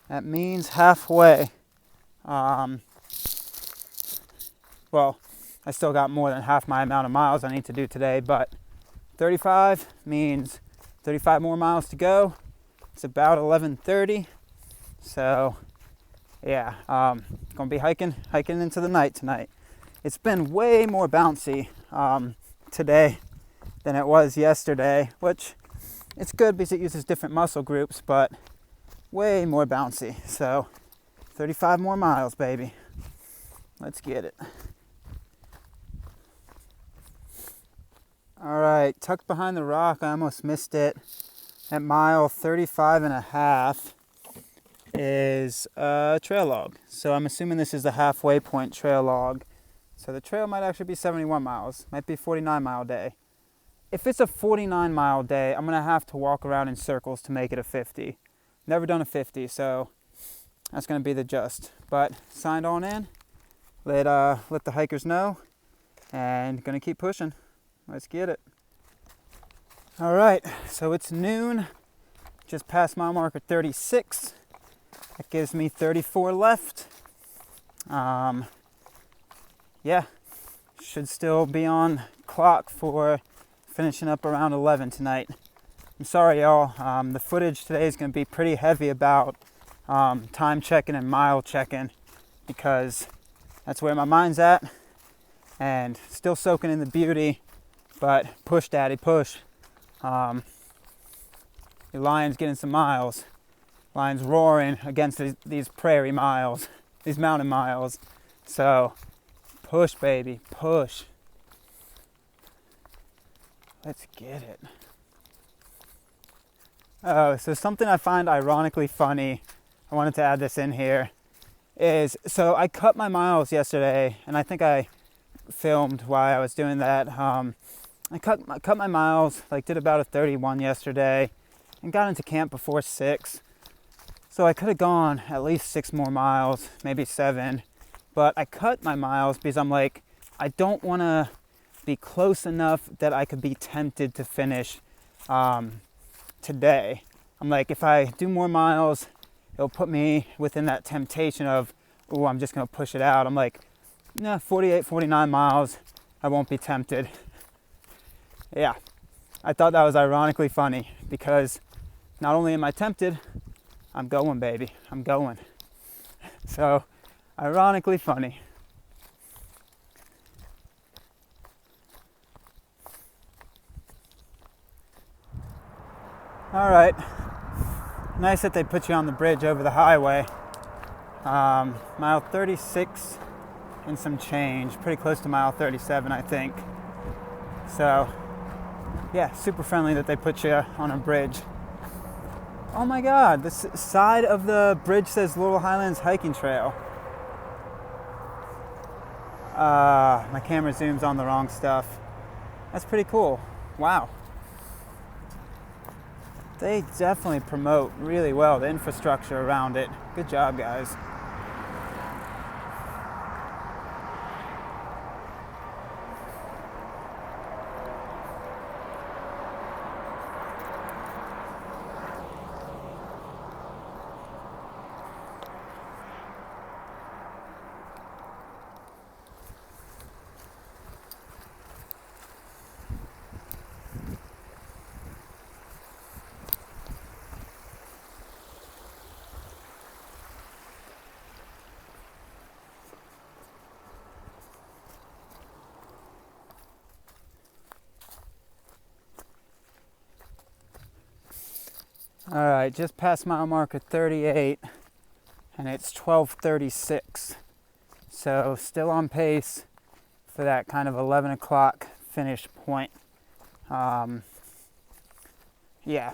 That means halfway. Well, I still got more than half my amount of miles I need to do today, but 35 means 35 more miles to go. It's about 11:30. So yeah, gonna be hiking into the night tonight. It's been way more bouncy today than it was yesterday, which it's good because it uses different muscle groups, but way more bouncy. So 35 more miles, baby. Let's get it. All right, tucked behind the rock, I almost missed it. At mile 35 and a half is a trail log. So I'm assuming this is the halfway point trail log. So the trail might actually be 71 miles, might be a 49 mile day. If it's a 49 mile day, I'm gonna have to walk around in circles to make it a 50. Never done a 50, so that's gonna be the just. But signed on in, let the hikers know, and gonna keep pushing. Let's get it. All right, so it's noon, just past mile marker 36. That gives me 34 left. Yeah, should still be on clock for finishing up around 11 tonight. I'm sorry, y'all. The footage today is going to be pretty heavy about time checking and mile checking because that's where my mind's at, and still soaking in the beauty, but push, daddy, push. Your lion's getting some miles. Lion's roaring against these prairie miles, these mountain miles. So push, baby, push. Let's get it. So something I find ironically funny, I wanted to add this in here, is so I cut my miles yesterday, and I think I filmed while I was doing that. I cut my miles, like did about a 31 yesterday, and got into camp before 6. So I could have gone at least 6 more miles, maybe 7. But I cut my miles because I'm like, I don't want to be close enough that I could be tempted to finish today. I'm like, if I do more miles, it'll put me within that temptation of, oh, I'm just going to push it out. I'm like, nah, 48, 49 miles, I won't be tempted. Yeah, I thought that was ironically funny because not only am I tempted, I'm going, baby. I'm going. So, ironically funny. All right. Nice that they put you on the bridge over the highway. Mile 36 and some change. Pretty close to mile 37, I think. So, yeah, super friendly that they put you on a bridge. Oh my God, this side of the bridge says Laurel Highlands Hiking Trail. My camera zooms on the wrong stuff. That's pretty cool. Wow. They definitely promote really well the infrastructure around it. Good job, guys. All right, just past mile marker 38, and it's 12:36. So still on pace for that kind of 11 o'clock finish point. Yeah,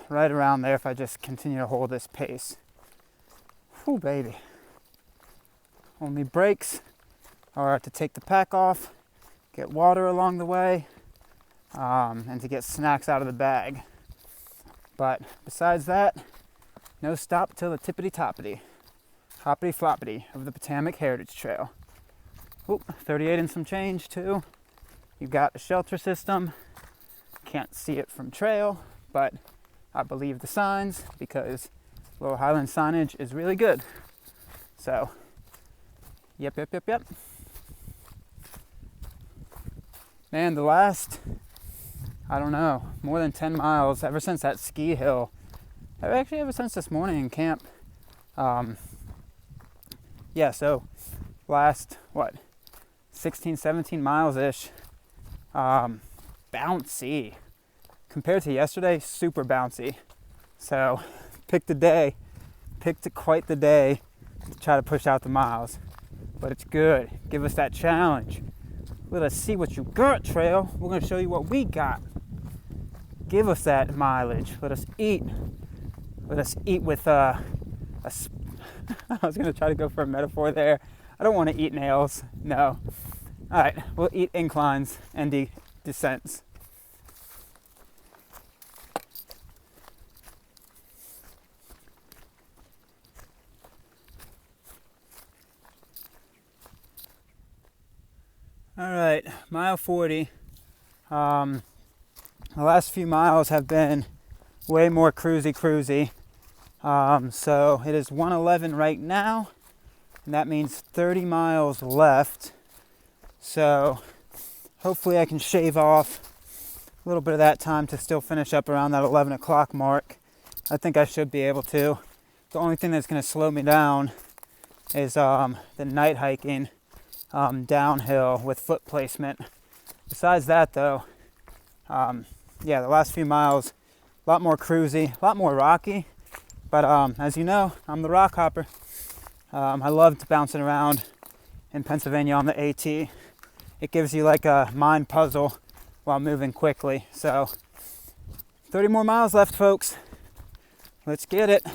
right around there if I just continue to hold this pace. Whew, baby. Only breaks are to take the pack off, get water along the way, and to get snacks out of the bag. But besides that, no stop till the tippity-toppity, hoppity-floppity of the Potomac Heritage Trail. Oop, 38 and some change too. You've got a shelter system. Can't see it from trail, but I believe the signs because Laurel Highlands signage is really good. So, yep. Man, the last, I don't know, more than 10 miles ever since that ski hill. Actually, ever since this morning in camp. So last, 16, 17 miles-ish. Bouncy. Compared to yesterday, super bouncy. So, picked quite the day to try to push out the miles. But it's good. Give us that challenge. Let us see what you got, trail. We're going to show you what we got. Give us that mileage. Let us eat. Let us eat with I was going to try to go for a metaphor there. I don't want to eat nails. No. All right. We'll eat inclines and descents. All right. Mile 40. The last few miles have been way more cruisy. So it is 1:11 right now, and that means 30 miles left. So hopefully I can shave off a little bit of that time to still finish up around that 11 o'clock mark. I think I should be able to. The only thing that's going to slow me down is the night hiking downhill with foot placement. Besides that, though, the last few miles, a lot more cruisy, a lot more rocky. But as you know, I'm the rock hopper. I loved bouncing around in Pennsylvania on the AT. It gives you like a mind puzzle while moving quickly. So 30 more miles left, folks. Let's get it.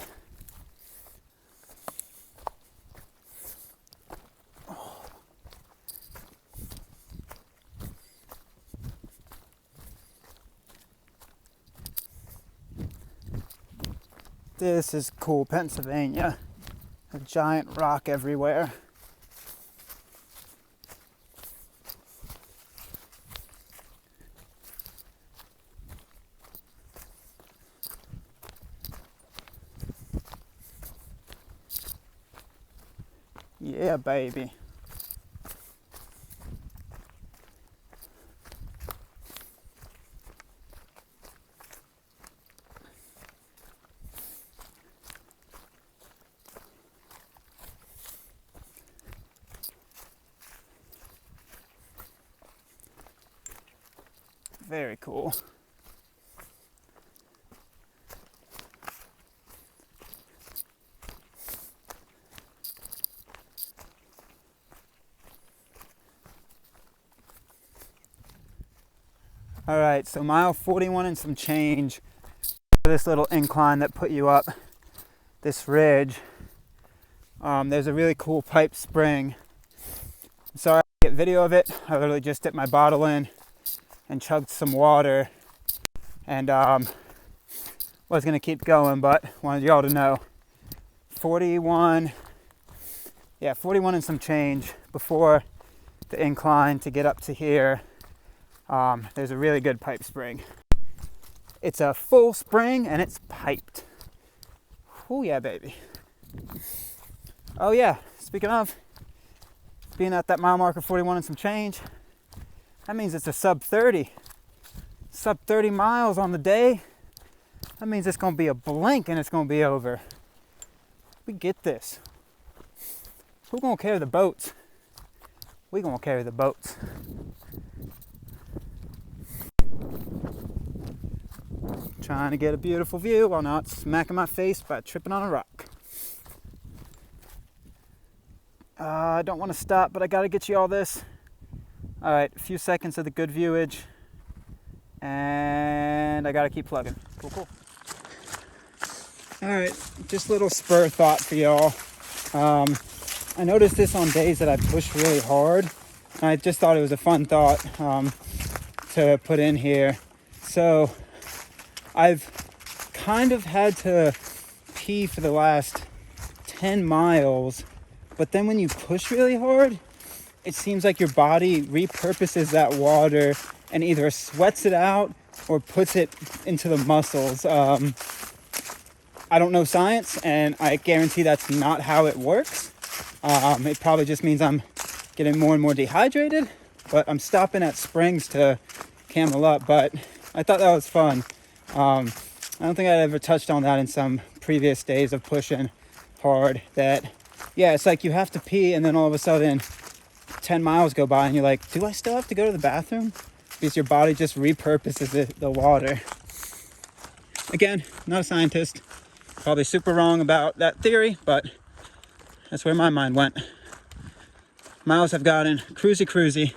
This is cool, Pennsylvania. A giant rock everywhere. Yeah, baby. Very cool. All right, so mile 41 and some change. This little incline that put you up this ridge. There's a really cool pipe spring. I'm sorry I didn't get video of it. I literally just dipped my bottle in and chugged some water, and was gonna keep going, but wanted y'all to know 41 and some change before the incline to get up to here. There's a really good pipe spring. It's a full spring and it's piped. Oh yeah, baby. Oh yeah, speaking of being at that mile marker 41 and some change, that means it's a sub 30 miles on the day. That means it's gonna be a blink and it's gonna be over. We get this. Who's gonna carry the boats? We gonna carry the boats. Trying to get a beautiful view while not smacking my face by tripping on a rock. I don't want to stop, but I gotta get you all this. All right, a few seconds of the good viewage, and I gotta keep plugging. Cool. All right, just a little spur thought for y'all. I noticed this on days that I push really hard, and I just thought it was a fun thought to put in here. So I've kind of had to pee for the last 10 miles, but then when you push really hard, it seems like your body repurposes that water and either sweats it out or puts it into the muscles. I don't know science, and I guarantee that's not how it works. It probably just means I'm getting more and more dehydrated, but I'm stopping at springs to camel up. But I thought that was fun. I don't think I'd ever touched on that in some previous days of pushing hard. That, yeah, it's like you have to pee, and then all of a sudden 10 miles go by and you're like, do I still have to go to the bathroom? Because your body just repurposes the water. Again, not a scientist. Probably super wrong about that theory, but that's where my mind went. Miles have gotten cruisy,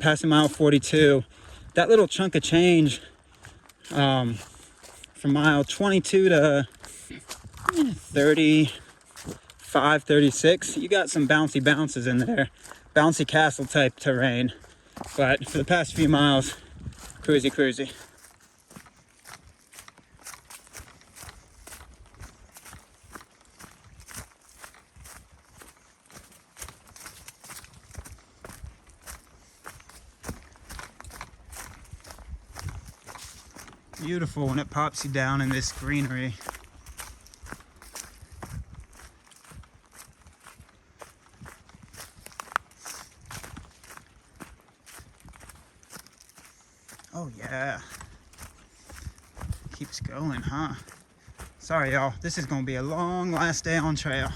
passing mile 42. That little chunk of change from mile 22 to 35, 36, you got some bouncy bounces in there, bouncy castle type terrain. But for the past few miles, cruisy. Beautiful when it pops you down in this greenery. Oh yeah, keeps going, huh? Sorry y'all, this is gonna be a long last day on trail.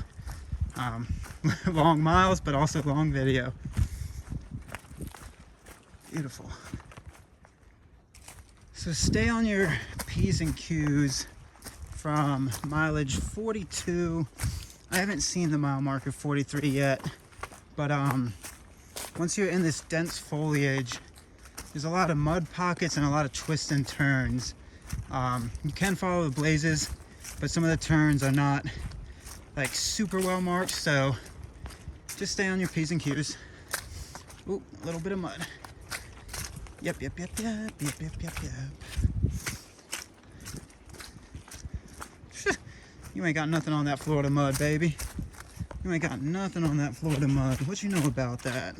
Long miles, but also long video. Beautiful. So stay on your P's and Q's from mileage 42. I haven't seen the mile marker 43 yet, but once you're in this dense foliage, there's a lot of mud pockets and a lot of twists and turns. You can follow the blazes. but some of the turns are not like super well marked, so just stay on your P's and Q's. Ooh, a little bit of mud. Yep. You ain't got nothing on that Florida mud, baby. You ain't got nothing on that Florida mud. What you know about that?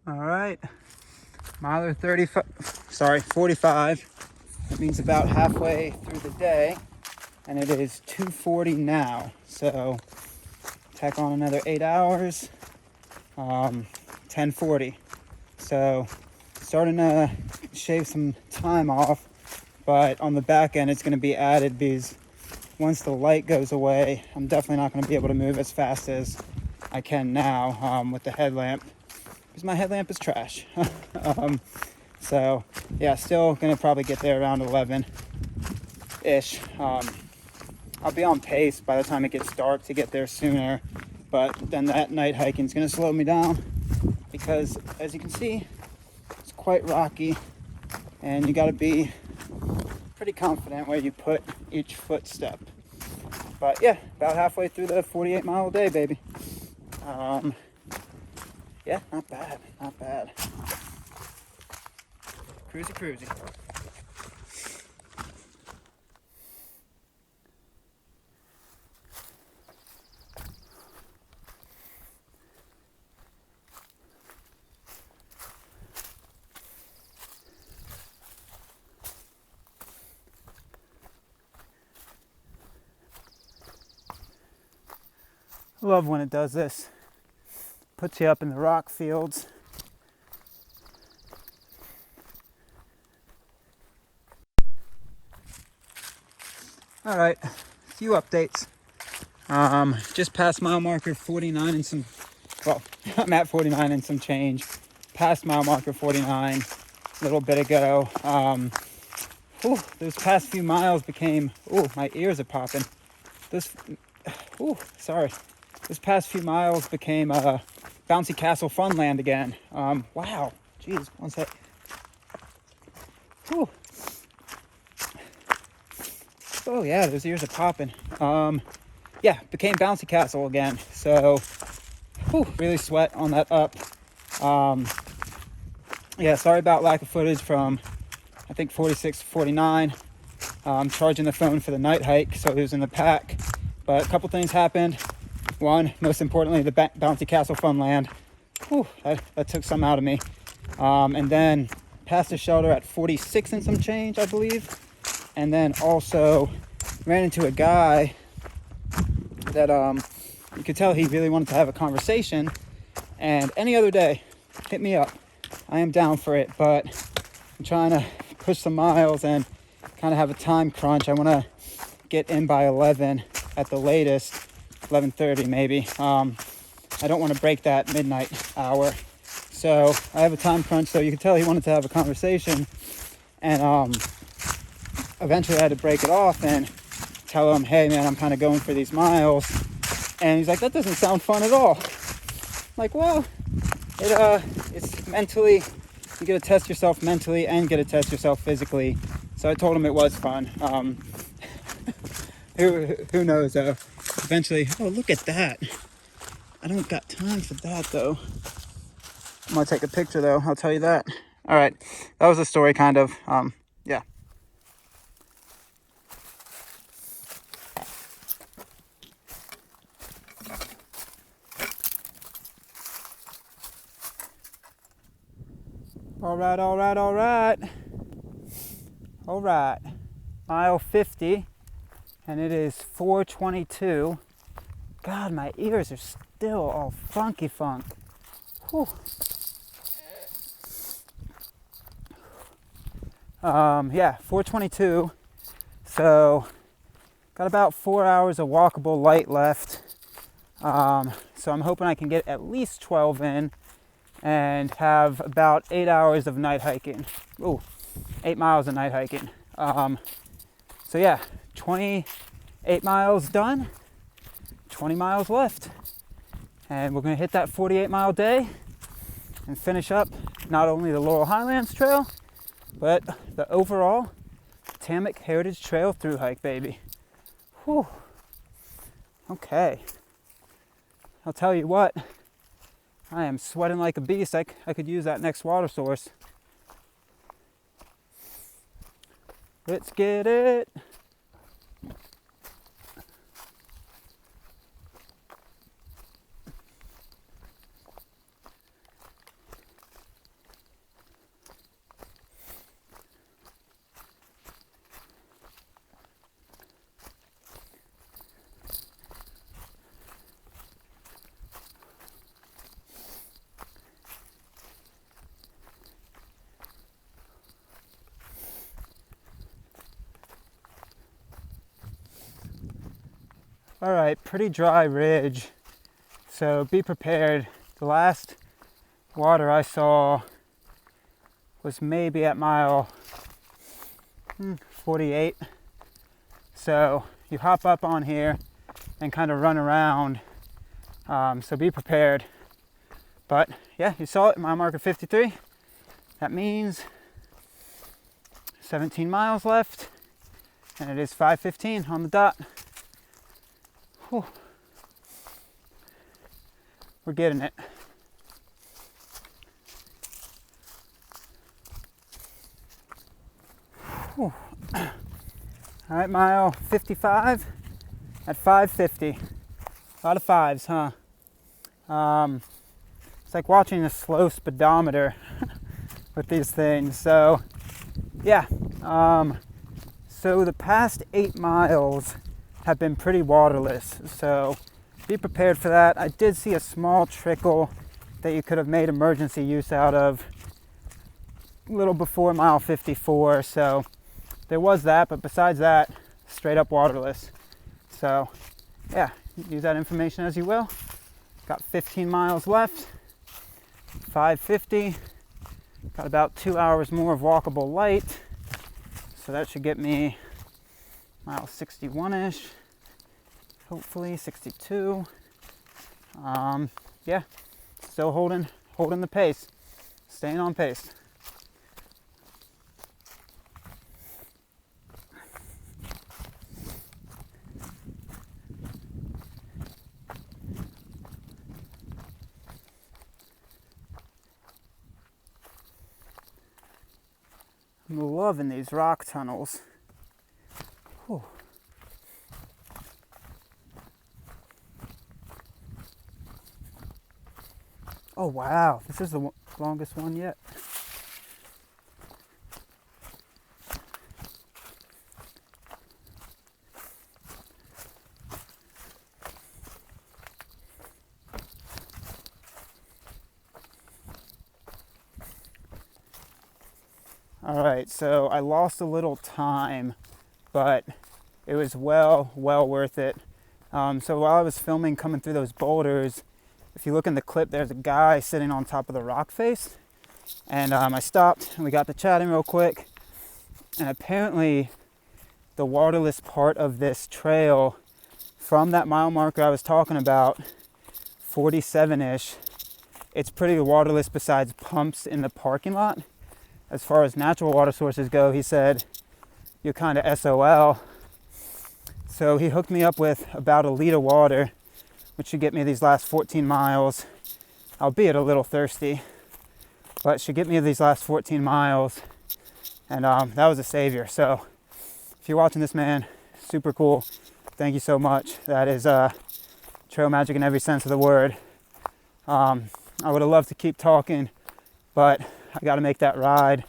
All right, miler 45. That means about halfway through the day, and it is 2:40 now. So tack on another 8 hours, 10:40. So starting to shave some time off, but on the back end it's going to be added because once the light goes away, I'm definitely not going to be able to move as fast as I can now with the headlamp, because my headlamp is trash. So yeah, still going to probably get there around 11-ish. I'll be on pace by the time it gets dark to get there sooner, but then that night hiking is going to slow me down because, as you can see, it's quite rocky, and you got to be pretty confident where you put each footstep. But yeah, about halfway through the 48-mile day, baby. Yeah, not bad. Cruisy. I love when it does this. Puts you up in the rock fields. All right, a few updates. Just past mile marker 49 and some, well, I'm at 49 and some change. Past mile marker 49 a little bit ago. Those past few miles became, my ears are popping. Those past few miles became bouncy castle funland again. Wow, jeez, one sec. Oh yeah, those ears are popping. Yeah, became bouncy castle again. So, really sweat on that up. Yeah, sorry about lack of footage from, I think 46 to 49. I'm charging the phone for the night hike, so it was in the pack. But a couple things happened. One, most importantly, the bouncy castle funland. That took some out of me. And then passed the shelter at 46 and some change, I believe. And then also ran into a guy that you could tell he really wanted to have a conversation. And any other day, hit me up. I am down for it, but I'm trying to push some miles and kind of have a time crunch. I want to get in by 11 at the latest, 11:30 maybe. I don't want to break that midnight hour. So I have a time crunch, so you can tell he wanted to have a conversation. And eventually I had to break it off and tell him, hey man, I'm kind of going for these miles. And he's like, that doesn't sound fun at all. I'm like, well, it's mentally, you get to test yourself mentally and get to test yourself physically. So I told him it was fun. Who knows though. Eventually, look at that. I don't got time for that though. I'm gonna take a picture though, I'll tell you that. All right, that was the story kind of, yeah. All right. Mile 50, and it is 4:22. God, my ears are still all funky funk. Whew. Yeah, 4:22. So, got about 4 hours of walkable light left. So I'm hoping I can get at least 12 in and have about 8 hours of night hiking. 8 miles of night hiking. So yeah, 28 miles done. 20 miles left. And we're gonna hit that 48-mile day and finish up not only the Laurel Highlands Trail, but the overall Potomac Heritage Trail through hike, baby. Whew. Okay. I'll tell you what, I am sweating like a beast. I could use that next water source. Let's get it. All right, pretty dry ridge, so be prepared. The last water I saw was maybe at mile 48. So you hop up on here and kind of run around, so be prepared. But yeah, you saw it, mile marker 53. That means 17 miles left, and it is 5:15 on the dot. Whew. We're getting it. Whew. All right, mile 55 at 5:50. A lot of fives, huh? It's like watching a slow speedometer with these things. So, yeah. So the past 8 miles have been pretty waterless, so be prepared for that. I did see a small trickle that you could have made emergency use out of a little before mile 54, so there was that, but besides that, straight up waterless. So yeah, use that information as you will. Got 15 miles left, 5:50. Got about 2 hours more of walkable light, so that should get me mile 61-ish, hopefully 62. Yeah, still holding the pace, staying on pace. I'm loving these rock tunnels. Whew. Oh wow, this is the longest one yet. All right, so I lost a little time, but it was well worth it. So while I was filming coming through those boulders, if you look in the clip, there's a guy sitting on top of the rock face, and I stopped and we got to chatting real quick. And apparently the waterless part of this trail from that mile marker I was talking about, 47-ish, it's pretty waterless besides pumps in the parking lot. As far as natural water sources go, he said, you're kind of SOL. So he hooked me up with about a liter of water, which should get me these last 14 miles, albeit a little thirsty, but should get me these last 14 miles. And that was a savior. So if you're watching this, man, super cool. Thank you so much. That is trail magic in every sense of the word. I would have loved to keep talking, but I got to make that ride.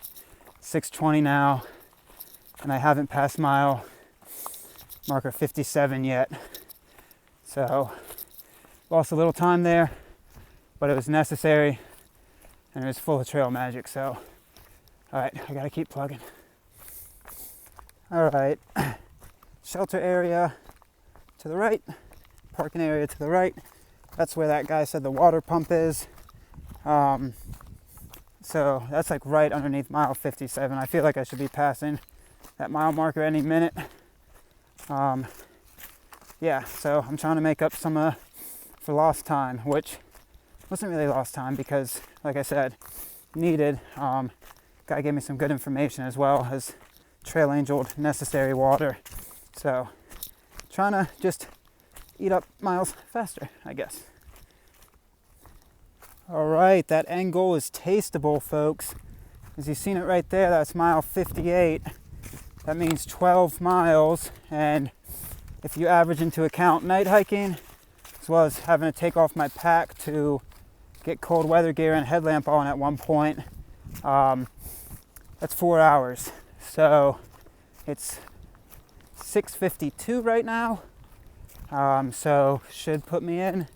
6:20 now, and I haven't passed mile marker 57 yet. So lost a little time there, but it was necessary, and it was full of trail magic. So all right, I got to keep plugging. All right, shelter area to the right, parking area to the right. That's where that guy said the water pump is. So that's like right underneath mile 57. I feel like I should be passing that mile marker any minute. yeah, so I'm trying to make up some for lost time, which wasn't really lost time because, like I said, needed. Guy gave me some good information as well as trail angeled necessary water. So trying to just eat up miles faster, I guess. All right, that end goal is tasteable, folks. As you've seen it right there, that's mile 58. That means 12 miles. And if you average into account night hiking, as well as having to take off my pack to get cold weather gear and headlamp on at one point, that's 4 hours. So it's 6:52 right now. So should put me in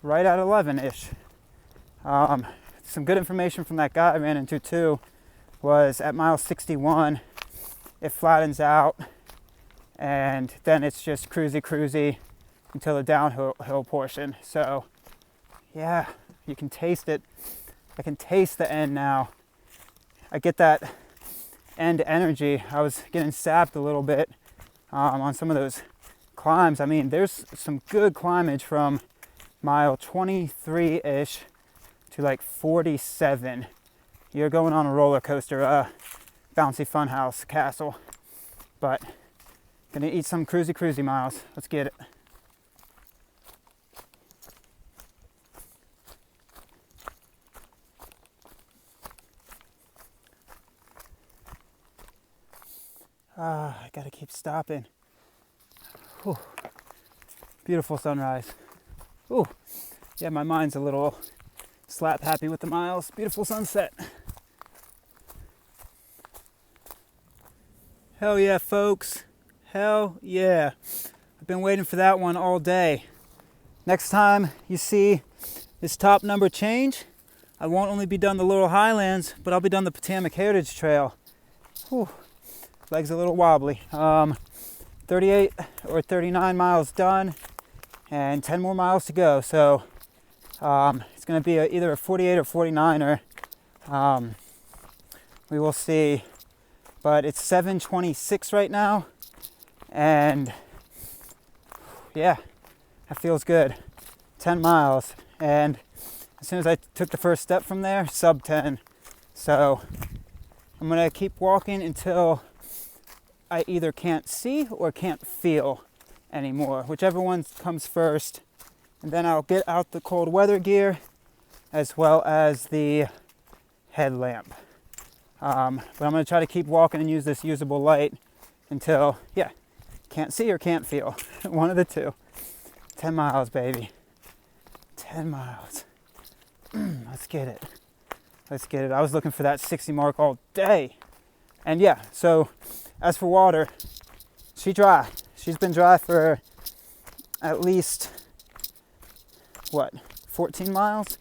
right at 11-ish. Some good information from that guy I ran into too was at mile 61, it flattens out and then it's just cruisy until the downhill portion. So yeah, you can taste it. I can taste the end now. I get that end energy. I was getting sapped a little bit on some of those climbs. I mean, there's some good climbage from mile 23-ish to like 47. You're going on a roller coaster, bouncy funhouse castle. But gonna eat some cruisy miles. Let's get it. I gotta keep stopping. Whew. Beautiful sunrise. Ooh, yeah, my mind's a little slap happy with the miles. Beautiful sunset. Hell yeah, folks. Hell yeah. I've been waiting for that one all day. Next time you see this top number change, I won't only be done the Laurel Highlands, but I'll be done the Potomac Heritage Trail. Whew. Legs a little wobbly. 38 or 39 miles done and 10 more miles to go. So it's going to be either a 48 or 49er. We will see. But it's 7:26 right now. And yeah, that feels good. 10 miles. And as soon as I took the first step from there, sub 10. So I'm going to keep walking until I either can't see or can't feel anymore, whichever one comes first. And then I'll get out the cold weather gear as well as the headlamp. But I'm going to try to keep walking and use this usable light until, yeah, can't see or can't feel. One of the two. 10 miles, baby. 10 miles. Let's get it. Let's get it. I was looking for that 60 mark all day. And yeah, so as for water, she's dry. She's been dry for at least, 14 miles?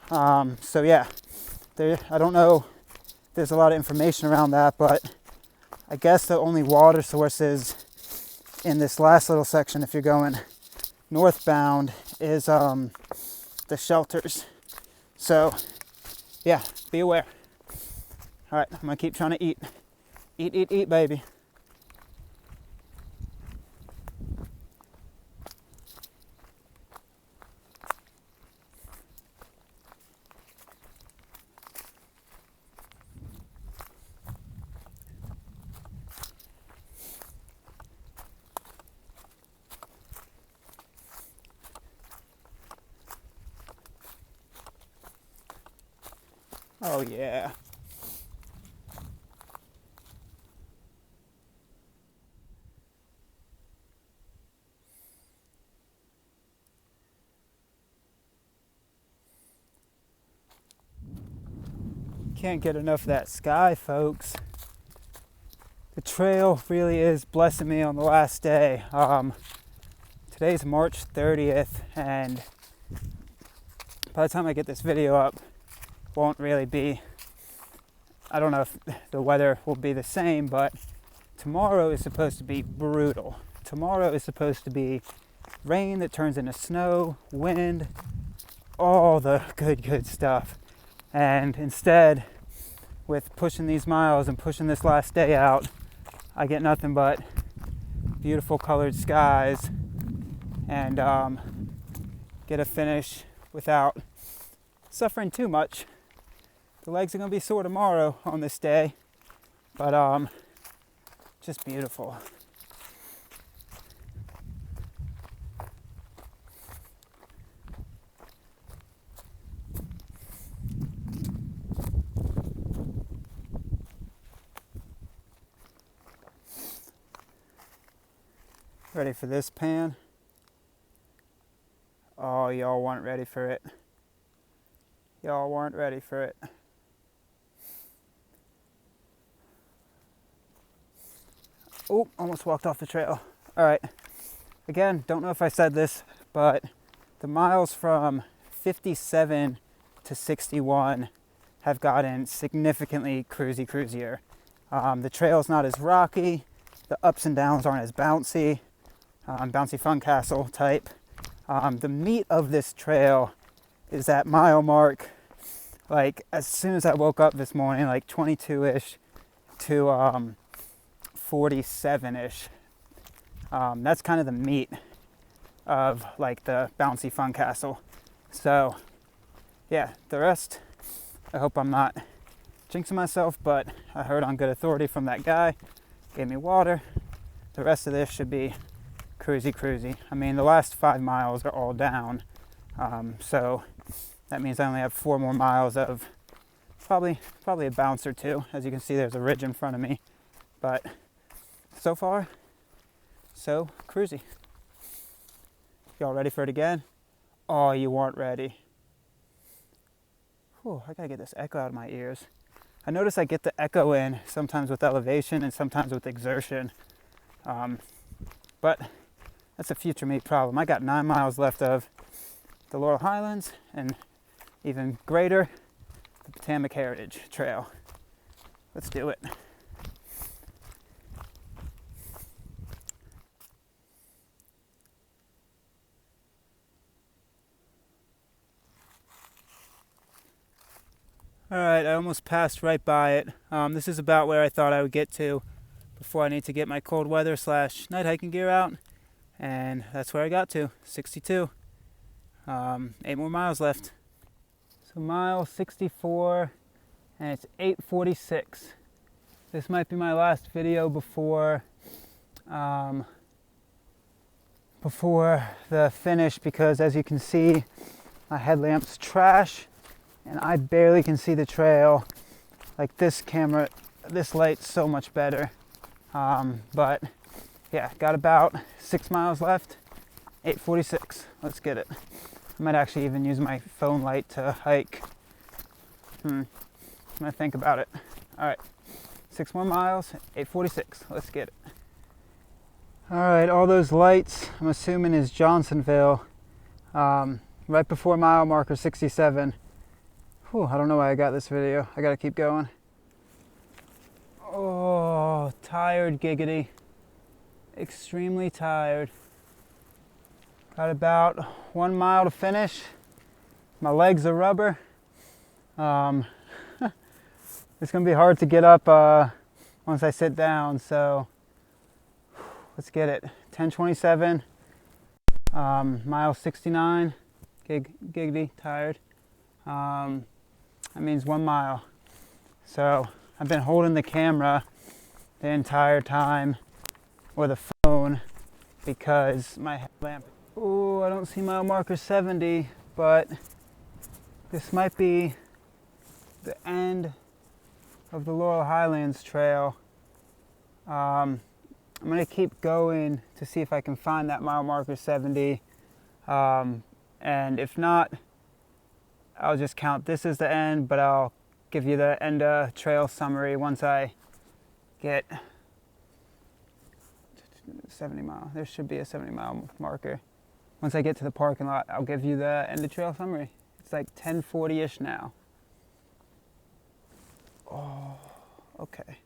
So yeah, I don't know if there's a lot of information around that, but I guess the only water sources in this last little section, if you're going northbound, is the shelters. So yeah, be aware. All right, I'm gonna keep trying to eat. Eat, baby. Oh yeah. Can't get enough of that sky, folks. The trail really is blessing me on the last day. Today's March 30th, and by the time I get this video up, won't really be, I don't know if the weather will be the same, but tomorrow is supposed to be brutal. Tomorrow is supposed to be rain that turns into snow, wind, all the good stuff. And instead, with pushing these miles and pushing this last day out, I get nothing but beautiful colored skies, and get a finish without suffering too much. The legs are going to be sore tomorrow on this day, but just beautiful. Ready for this pan? Oh, y'all weren't ready for it. Y'all weren't ready for it. Oh, almost walked off the trail. All right. Again, don't know if I said this, but the miles from 57 to 61 have gotten significantly cruisier. The trail's not as rocky. The ups and downs aren't as bouncy. Bouncy fun castle type. The meat of this trail is that mile mark, like as soon as I woke up this morning, like 22-ish to 47-ish. That's kind of the meat of like the bouncy fun castle. So yeah, the rest, I hope I'm not jinxing myself, but I heard on good authority from that guy, gave me water. The rest of this should be cruisy. I mean, the last 5 miles are all down, so that means I only have 4 more miles of probably a bounce or two. As you can see, there's a ridge in front of me, but so far, so cruisy. Y'all ready for it again? Oh, you weren't ready. Whew, I gotta get this echo out of my ears. I notice I get the echo in sometimes with elevation and sometimes with exertion, but that's a future me problem. I got 9 miles left of the Laurel Highlands and even greater, the Potomac Heritage Trail. Let's do it. All right, I almost passed right by it. This is about where I thought I would get to before I need to get my cold weather / night hiking gear out. And that's where I got to, 62. 8 more miles left. So mile 64, and it's 8:46. This might be my last video before the finish, because as you can see, my headlamp's trash, and I barely can see the trail. Like this camera, this light's so much better. But yeah, got about 6 miles left, 8:46. Let's get it. I might actually even use my phone light to hike. I'm gonna think about it. All right, 6 more miles, 8:46. Let's get it. All right, all those lights, I'm assuming is Johnsonville, right before mile marker 67. Whew, I don't know why I got this video. I gotta keep going. Oh, tired giggity. Extremely tired. Got about 1 mile to finish. My legs are rubber. It's gonna be hard to get up once I sit down, so let's get it. 10:27, mile 69, giggity, tired. That means 1 mile. So I've been holding the camera the entire time, or the phone, because my headlamp. Oh, I don't see mile marker 70, but this might be the end of the Laurel Highlands Trail. I'm gonna keep going to see if I can find that mile marker 70, and if not, I'll just count this as the end, but I'll give you the end trail summary once I get 70 mile. There should be a 70 mile marker. Once I get to the parking lot, I'll give you the end of trail summary. It's like 10:40-ish now. Oh, okay.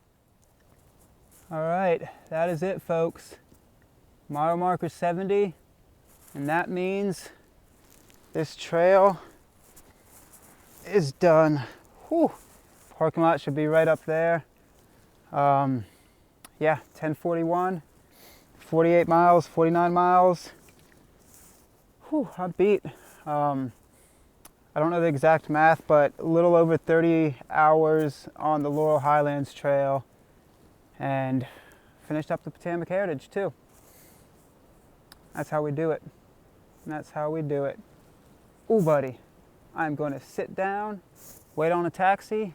All right, that is it, folks. Mile marker 70, and that means this trail is done. Whew. Parking lot should be right up there. Yeah, 10:41. 48 miles, 49 miles. Whew, I'm beat. I don't know the exact math, but a little over 30 hours on the Laurel Highlands Trail, and finished up the Potomac Heritage too. That's how we do it. That's how we do it. Ooh, buddy, I'm going to sit down, wait on a taxi.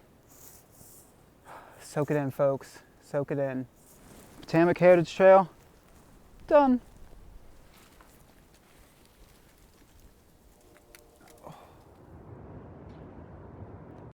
Soak it in, folks. Soak it in. Potomac Heritage Trail, done.